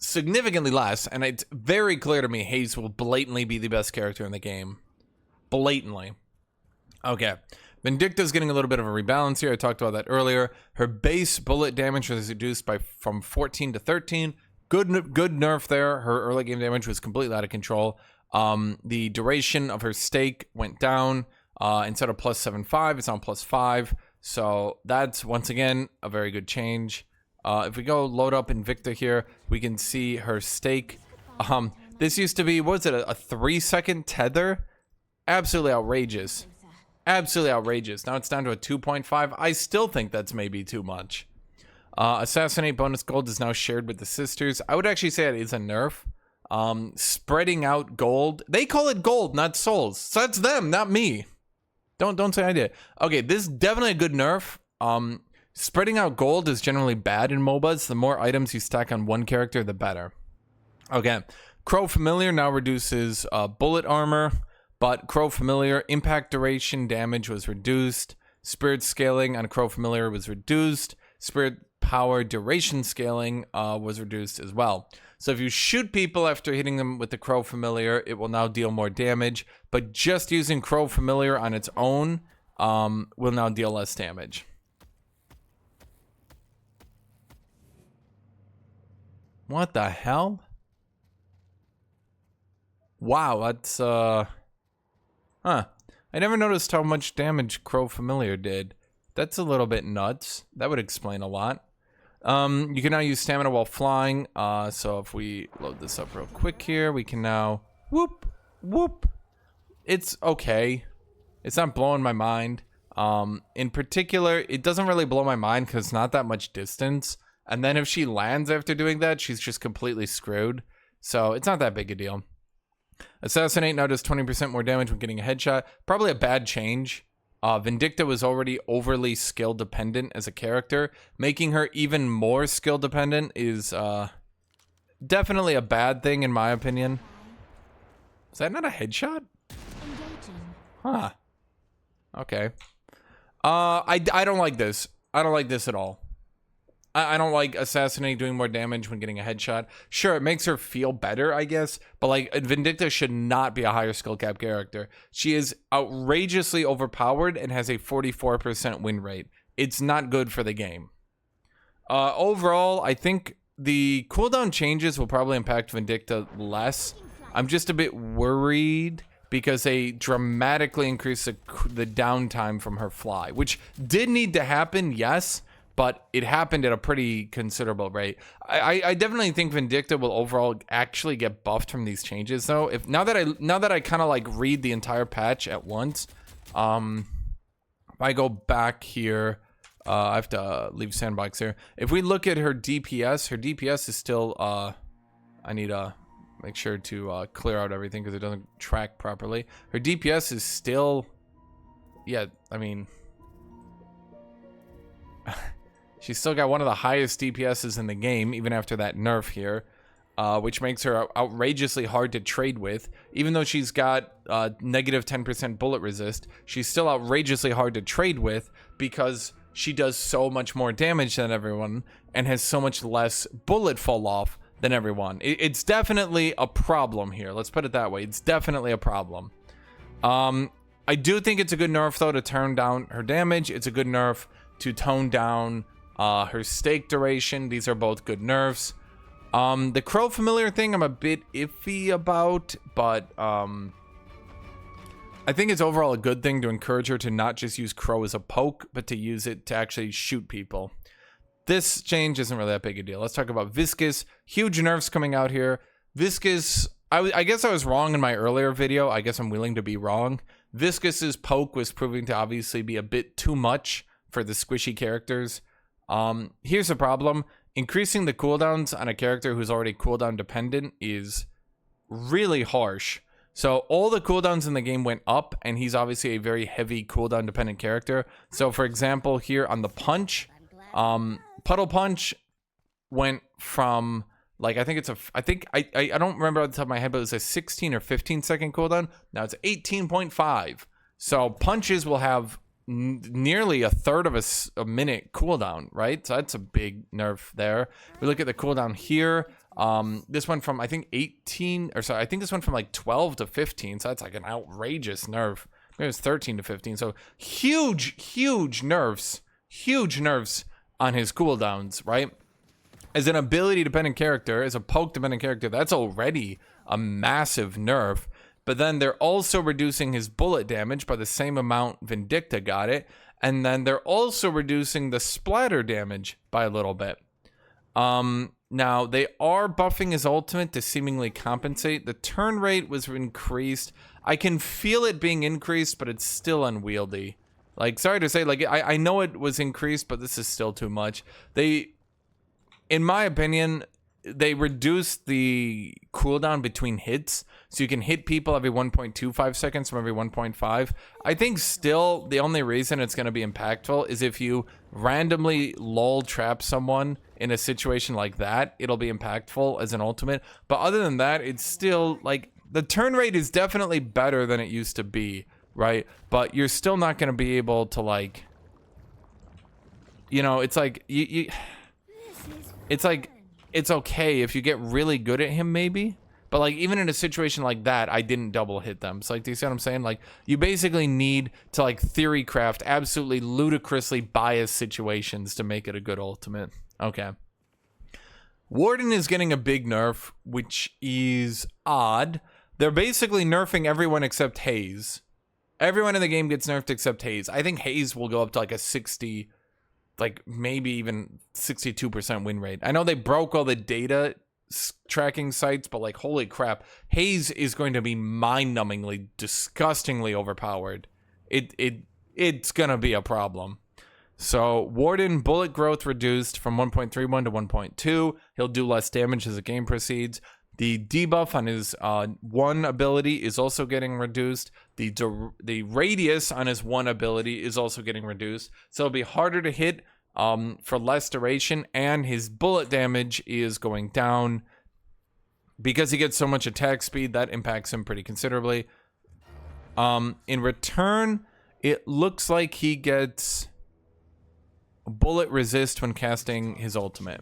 significantly less. And it's very clear to me Haze will blatantly be the best character in the game. Blatantly. Okay. Vindicta's getting a little bit of a rebalance here. I talked about that earlier. Her base bullet damage was reduced from 14 to 13. Good nerf there. Her early game damage was completely out of control. The duration of her stake went down. Instead of plus 7.5, it's on plus 5. So that's, once again, a very good change. If we go load up Invicta here, we can see her stake. This used to be, what was it, a 3-second tether? Absolutely outrageous. Absolutely outrageous. Now it's down to a 2.5. I still think that's maybe too much. Assassinate bonus gold is now shared with the sisters. I would actually say it is a nerf. Spreading out gold. They call it gold, not souls. So that's them, not me. Don't say I did. Okay, this is definitely a good nerf. Spreading out gold is generally bad in MOBAs. The more items you stack on one character, the better. Okay. Crow Familiar now reduces bullet armor. But Crow Familiar, impact duration damage was reduced. Spirit scaling on Crow Familiar was reduced. Spirit power duration scaling was reduced as well. So if you shoot people after hitting them with the Crow Familiar, it will now deal more damage. But just using Crow Familiar on its own will now deal less damage. What the hell? Wow, that's huh. I never noticed how much damage Crow Familiar did. That's a little bit nuts. That would explain a lot. You can now use stamina while flying. So if we load this up real quick here, we can now whoop, whoop. It's okay. It's not blowing my mind. In particular, it doesn't really blow my mind because it's not that much distance. And then if she lands after doing that, she's just completely screwed. So it's not that big a deal. Assassinate now does 20% more damage when getting a headshot. Probably a bad change. Vindicta was already overly skill dependent as a character. Making her even more skill dependent is definitely a bad thing in my opinion. Is that not a headshot? Huh. Okay. I don't like this. I don't like this at all. I don't like Assassinate doing more damage when getting a headshot. Sure, it makes her feel better, I guess. But, like, Vindicta should not be a higher skill cap character. She is outrageously overpowered and has a 44% win rate. It's not good for the game. Overall, I think the cooldown changes will probably impact Vindicta less. I'm just a bit worried because they dramatically increase the downtime from her fly, which did need to happen, yes. But it happened at a pretty considerable rate. I definitely think Vindicta will overall actually get buffed from these changes, though. If now that I kind of like read the entire patch at once, if I go back here, I have to leave sandbox here. If we look at her DPS is still. I need to make sure to clear out everything because it doesn't track properly. Her DPS is still, yeah. I mean. She's still got one of the highest DPSs in the game, even after that nerf here, which makes her outrageously hard to trade with. Even though she's got negative 10% bullet resist, she's still outrageously hard to trade with because she does so much more damage than everyone and has so much less bullet fall off than everyone. It's definitely a problem here. Let's put it that way. It's definitely a problem. I do think it's a good nerf, though, to turn down her damage. It's a good nerf to tone down her stake duration. These are both good nerfs. The Crow Familiar thing I'm a bit iffy about, but I think it's overall a good thing to encourage her to not just use Crow as a poke, but to use it to actually shoot people. This change isn't really that big a deal. Let's talk about Viscous. Huge nerfs coming out here. Viscous, I guess I was wrong in my earlier video. I guess I'm willing to be wrong. Viscous's poke was proving to obviously be a bit too much for the squishy characters. Here's the problem. Increasing the cooldowns on a character who's already cooldown dependent is really harsh. So all the cooldowns in the game went up, and he's obviously a very heavy cooldown dependent character. So for example, here on the punch, Puddle Punch went from, like, I think I don't remember off the top of my head, but it was a 16 or 15 second cooldown. Now it's 18.5. So punches will have nearly a third of a minute cooldown, right? So that's a big nerf there. We look at the cooldown here. This went from, I think, 18, or sorry, I think this went from like 12 to 15. So that's like an outrageous nerf. Maybe it was 13 to 15. So huge nerfs on his cooldowns, right? As an ability dependent character, as a poke dependent character, that's already a massive nerf. But then they're also reducing his bullet damage by the same amount Vindicta got it. And then they're also reducing the splatter damage by a little bit. Now, they are buffing his ultimate to seemingly compensate. The turn rate was increased. I can feel it being increased, but it's still unwieldy. Like, sorry to say, like, I know it was increased, but this is still too much. In my opinion, they reduced the cooldown between hits, so you can hit people every 1.25 seconds from every 1.5. I think still the only reason it's going to be impactful is if you randomly lull trap someone in a situation like that, it'll be impactful as an ultimate. But other than that, it's still, like, the turn rate is definitely better than it used to be, right? But you're still not going to be able to, like, you know, it's like, it's like, it's okay if you get really good at him, maybe, But like even in a situation like that, I didn't double hit them. So like, do you see what I'm saying? Like you basically need to like theory craft absolutely ludicrously biased situations to make it a good ultimate. Okay. Warden is getting a big nerf, which is odd. They're basically nerfing everyone except Haze. Everyone in the game gets nerfed except Haze. I think Haze will go up to like a 60, like maybe even 62% win rate. I know they broke all the data tracking sites, but like holy crap, Haze is going to be mind-numbingly, disgustingly overpowered. It's gonna be a problem. So Warden bullet growth reduced from 1.31 to 1.2. He'll do less damage as the game proceeds. The debuff on his one ability is also getting reduced. The radius on his one ability is also getting reduced. So it'll be harder to hit for less duration, and his bullet damage is going down. Because he gets so much attack speed, that impacts him pretty considerably. In return, it looks like he gets bullet resist when casting his ultimate.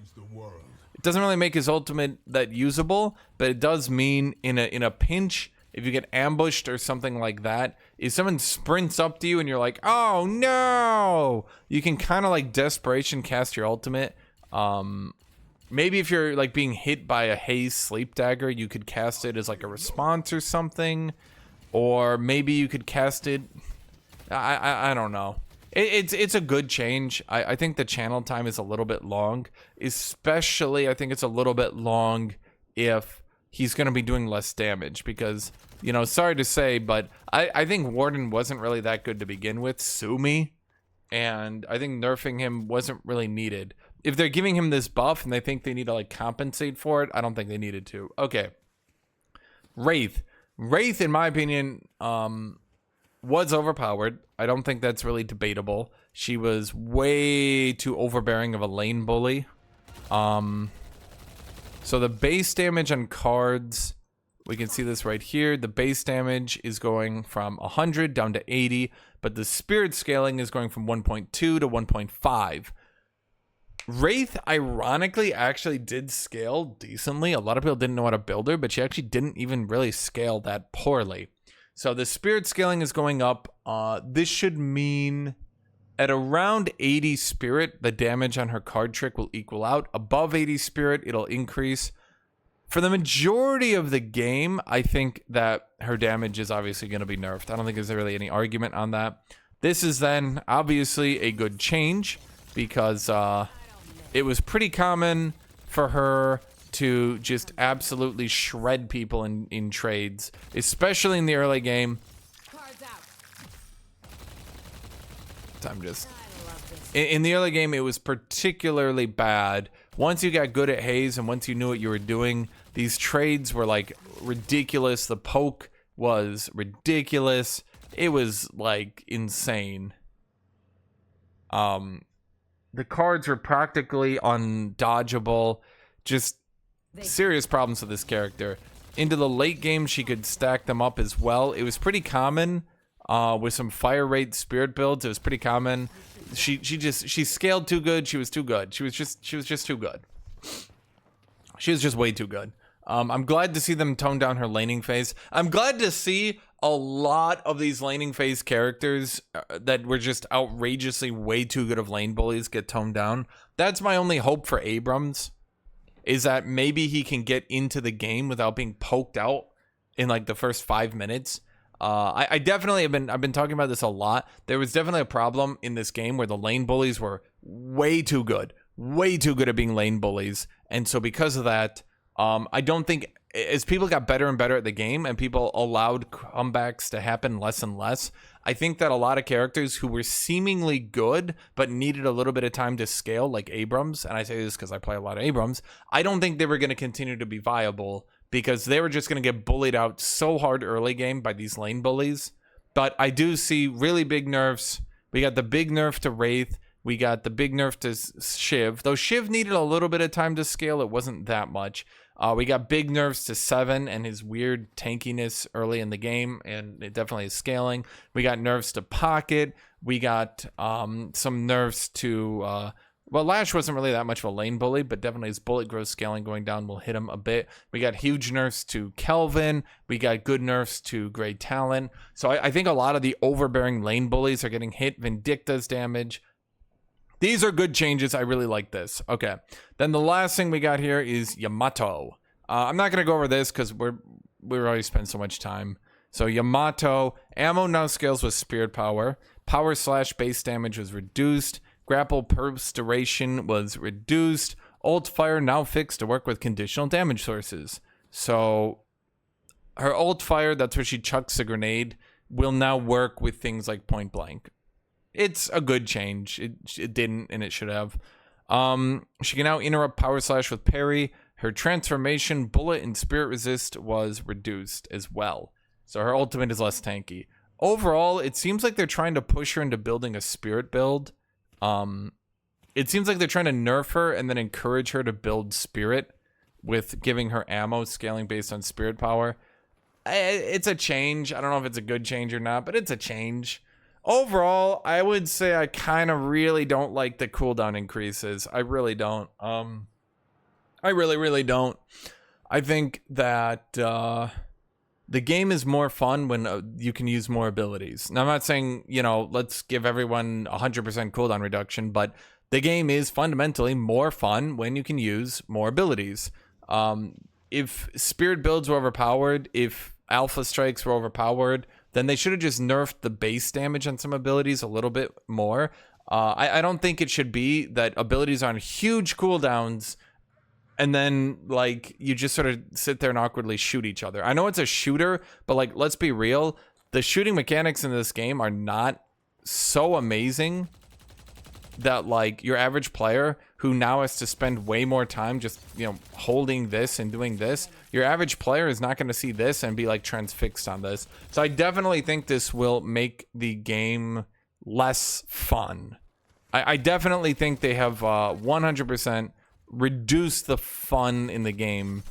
It doesn't really make his ultimate that usable, but it does mean in a pinch, if you get ambushed or something like that, if someone sprints up to you and you're like, oh no, you can kind of like desperation cast your ultimate. Maybe if you're like being hit by a Haze sleep dagger, you could cast it as like a response or something, or maybe you could cast it. I don't know. It's a good change. I think the channel time is a little bit long, especially I think it's a little bit long if he's going to be doing less damage because, you know, sorry to say, but I think Warden wasn't really that good to begin with. Sue me. And I think nerfing him wasn't really needed. If they're giving him this buff and they think they need to like compensate for it, I don't think they needed to. Okay. Wraith, in my opinion, was overpowered. I don't think that's really debatable. She was way too overbearing of a lane bully. So the base damage on cards, we can see this right here. The base damage is going from 100 down to 80, but the spirit scaling is going from 1.2 to 1.5. Wraith, ironically, actually did scale decently. A lot of people didn't know how to build her, but she actually didn't even really scale that poorly. So the spirit scaling is going up. This should mean at around 80 spirit, the damage on her card trick will equal out. Above 80 spirit, it'll increase. For the majority of the game, I think that her damage is obviously going to be nerfed. I don't think there's really any argument on that. This is then obviously a good change because it was pretty common for her to just absolutely shred people in trades, especially in the early game. I'm just in the early game, it was particularly bad. Once you got good at Haze and once you knew what you were doing, these trades were like ridiculous. The poke was ridiculous. It was like insane. The cards were practically undodgeable. Just serious problems with this character. Into the late game, she could stack them up as well. It was pretty common with some fire rate spirit builds. It was pretty common. She scaled too good. She was too good. She was just too good. She was just way too good. I'm glad to see them tone down her laning phase. I'm glad to see a lot of these laning phase characters that were just outrageously way too good of lane bullies get toned down. That's my only hope for Abrams, is that maybe he can get into the game without being poked out in like the first 5 minutes. I definitely I've been talking about this a lot. There was definitely a problem in this game where the lane bullies were way too good at being lane bullies. And so because of that, I don't think as people got better and better at the game and people allowed comebacks to happen less and less, I think that a lot of characters who were seemingly good but needed a little bit of time to scale, like Abrams, and I say this because I play a lot of Abrams, I don't think they were going to continue to be viable because they were just going to get bullied out so hard early game by these lane bullies. But I do see really big nerfs. We got the big nerf to Wraith. We got the big nerf to Shiv. Though Shiv needed a little bit of time to scale, it wasn't that much. We nerfs big nerfs to Seven and his weird tankiness early in the game, and it definitely is scaling. We got nerfs to Pocket. We got some nerfs to Well, Lash wasn't really that much of a lane bully, but definitely his bullet growth scaling going down will hit him a bit. We got huge nerfs to Kelvin. We got good nerfs to Great Talent. So I think a lot of the overbearing lane bullies are getting hit. Vindicta's damage. These are good changes. I really like this. Okay. Then the last thing we got here is Yamato. I'm not going to go over this because we're already spent so much time. So Yamato, ammo now scales with spirit power. Power slash base damage was reduced. Grapple burst duration was reduced. Ult fire now fixed to work with conditional damage sources. So her ult fire, that's where she chucks a grenade, will now work with things like point blank. It's a good change. It didn't, and it should have. She can now interrupt power slash with parry. Her transformation, bullet, and spirit resist was reduced as well. So her ultimate is less tanky. Overall, it seems like they're trying to push her into building a spirit build. It seems like they're trying to nerf her and then encourage her to build spirit with giving her ammo scaling based on spirit power. It's a change. I don't know if it's a good change or not, but it's a change. Overall, I would say I kind of really don't like the cooldown increases. I really don't. I really don't. I think that the game is more fun when you can use more abilities. Now, I'm not saying, you know, let's give everyone 100% cooldown reduction, but the game is fundamentally more fun when you can use more abilities. If spirit builds were overpowered, if alpha strikes were overpowered, then they should have just nerfed the base damage on some abilities a little bit more. I don't think it should be that abilities are on huge cooldowns and then, like, you just sort of sit there and awkwardly shoot each other. I know it's a shooter, but, like, let's be real. The shooting mechanics in this game are not so amazing that, like, your average player who now has to spend way more time just, you know, holding this and doing this, your average player is not going to see this and be, like, transfixed on this. So I definitely think this will make the game less fun. I definitely think they have 100% reduce the fun in the game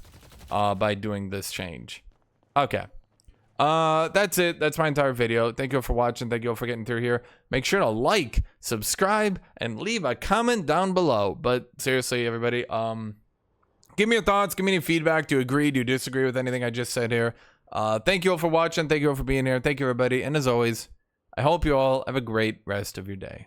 by doing this change. Okay. That's it. That's my entire video. Thank you all for watching. Thank you all for getting through here. Make sure to like, subscribe, and leave a comment down below. But seriously, everybody, give me your thoughts. Give me any feedback. Do you agree? Do you disagree with anything I just said here? Thank you all for watching. Thank you all for being here. Thank you, everybody. And as always, I hope you all have a great rest of your day.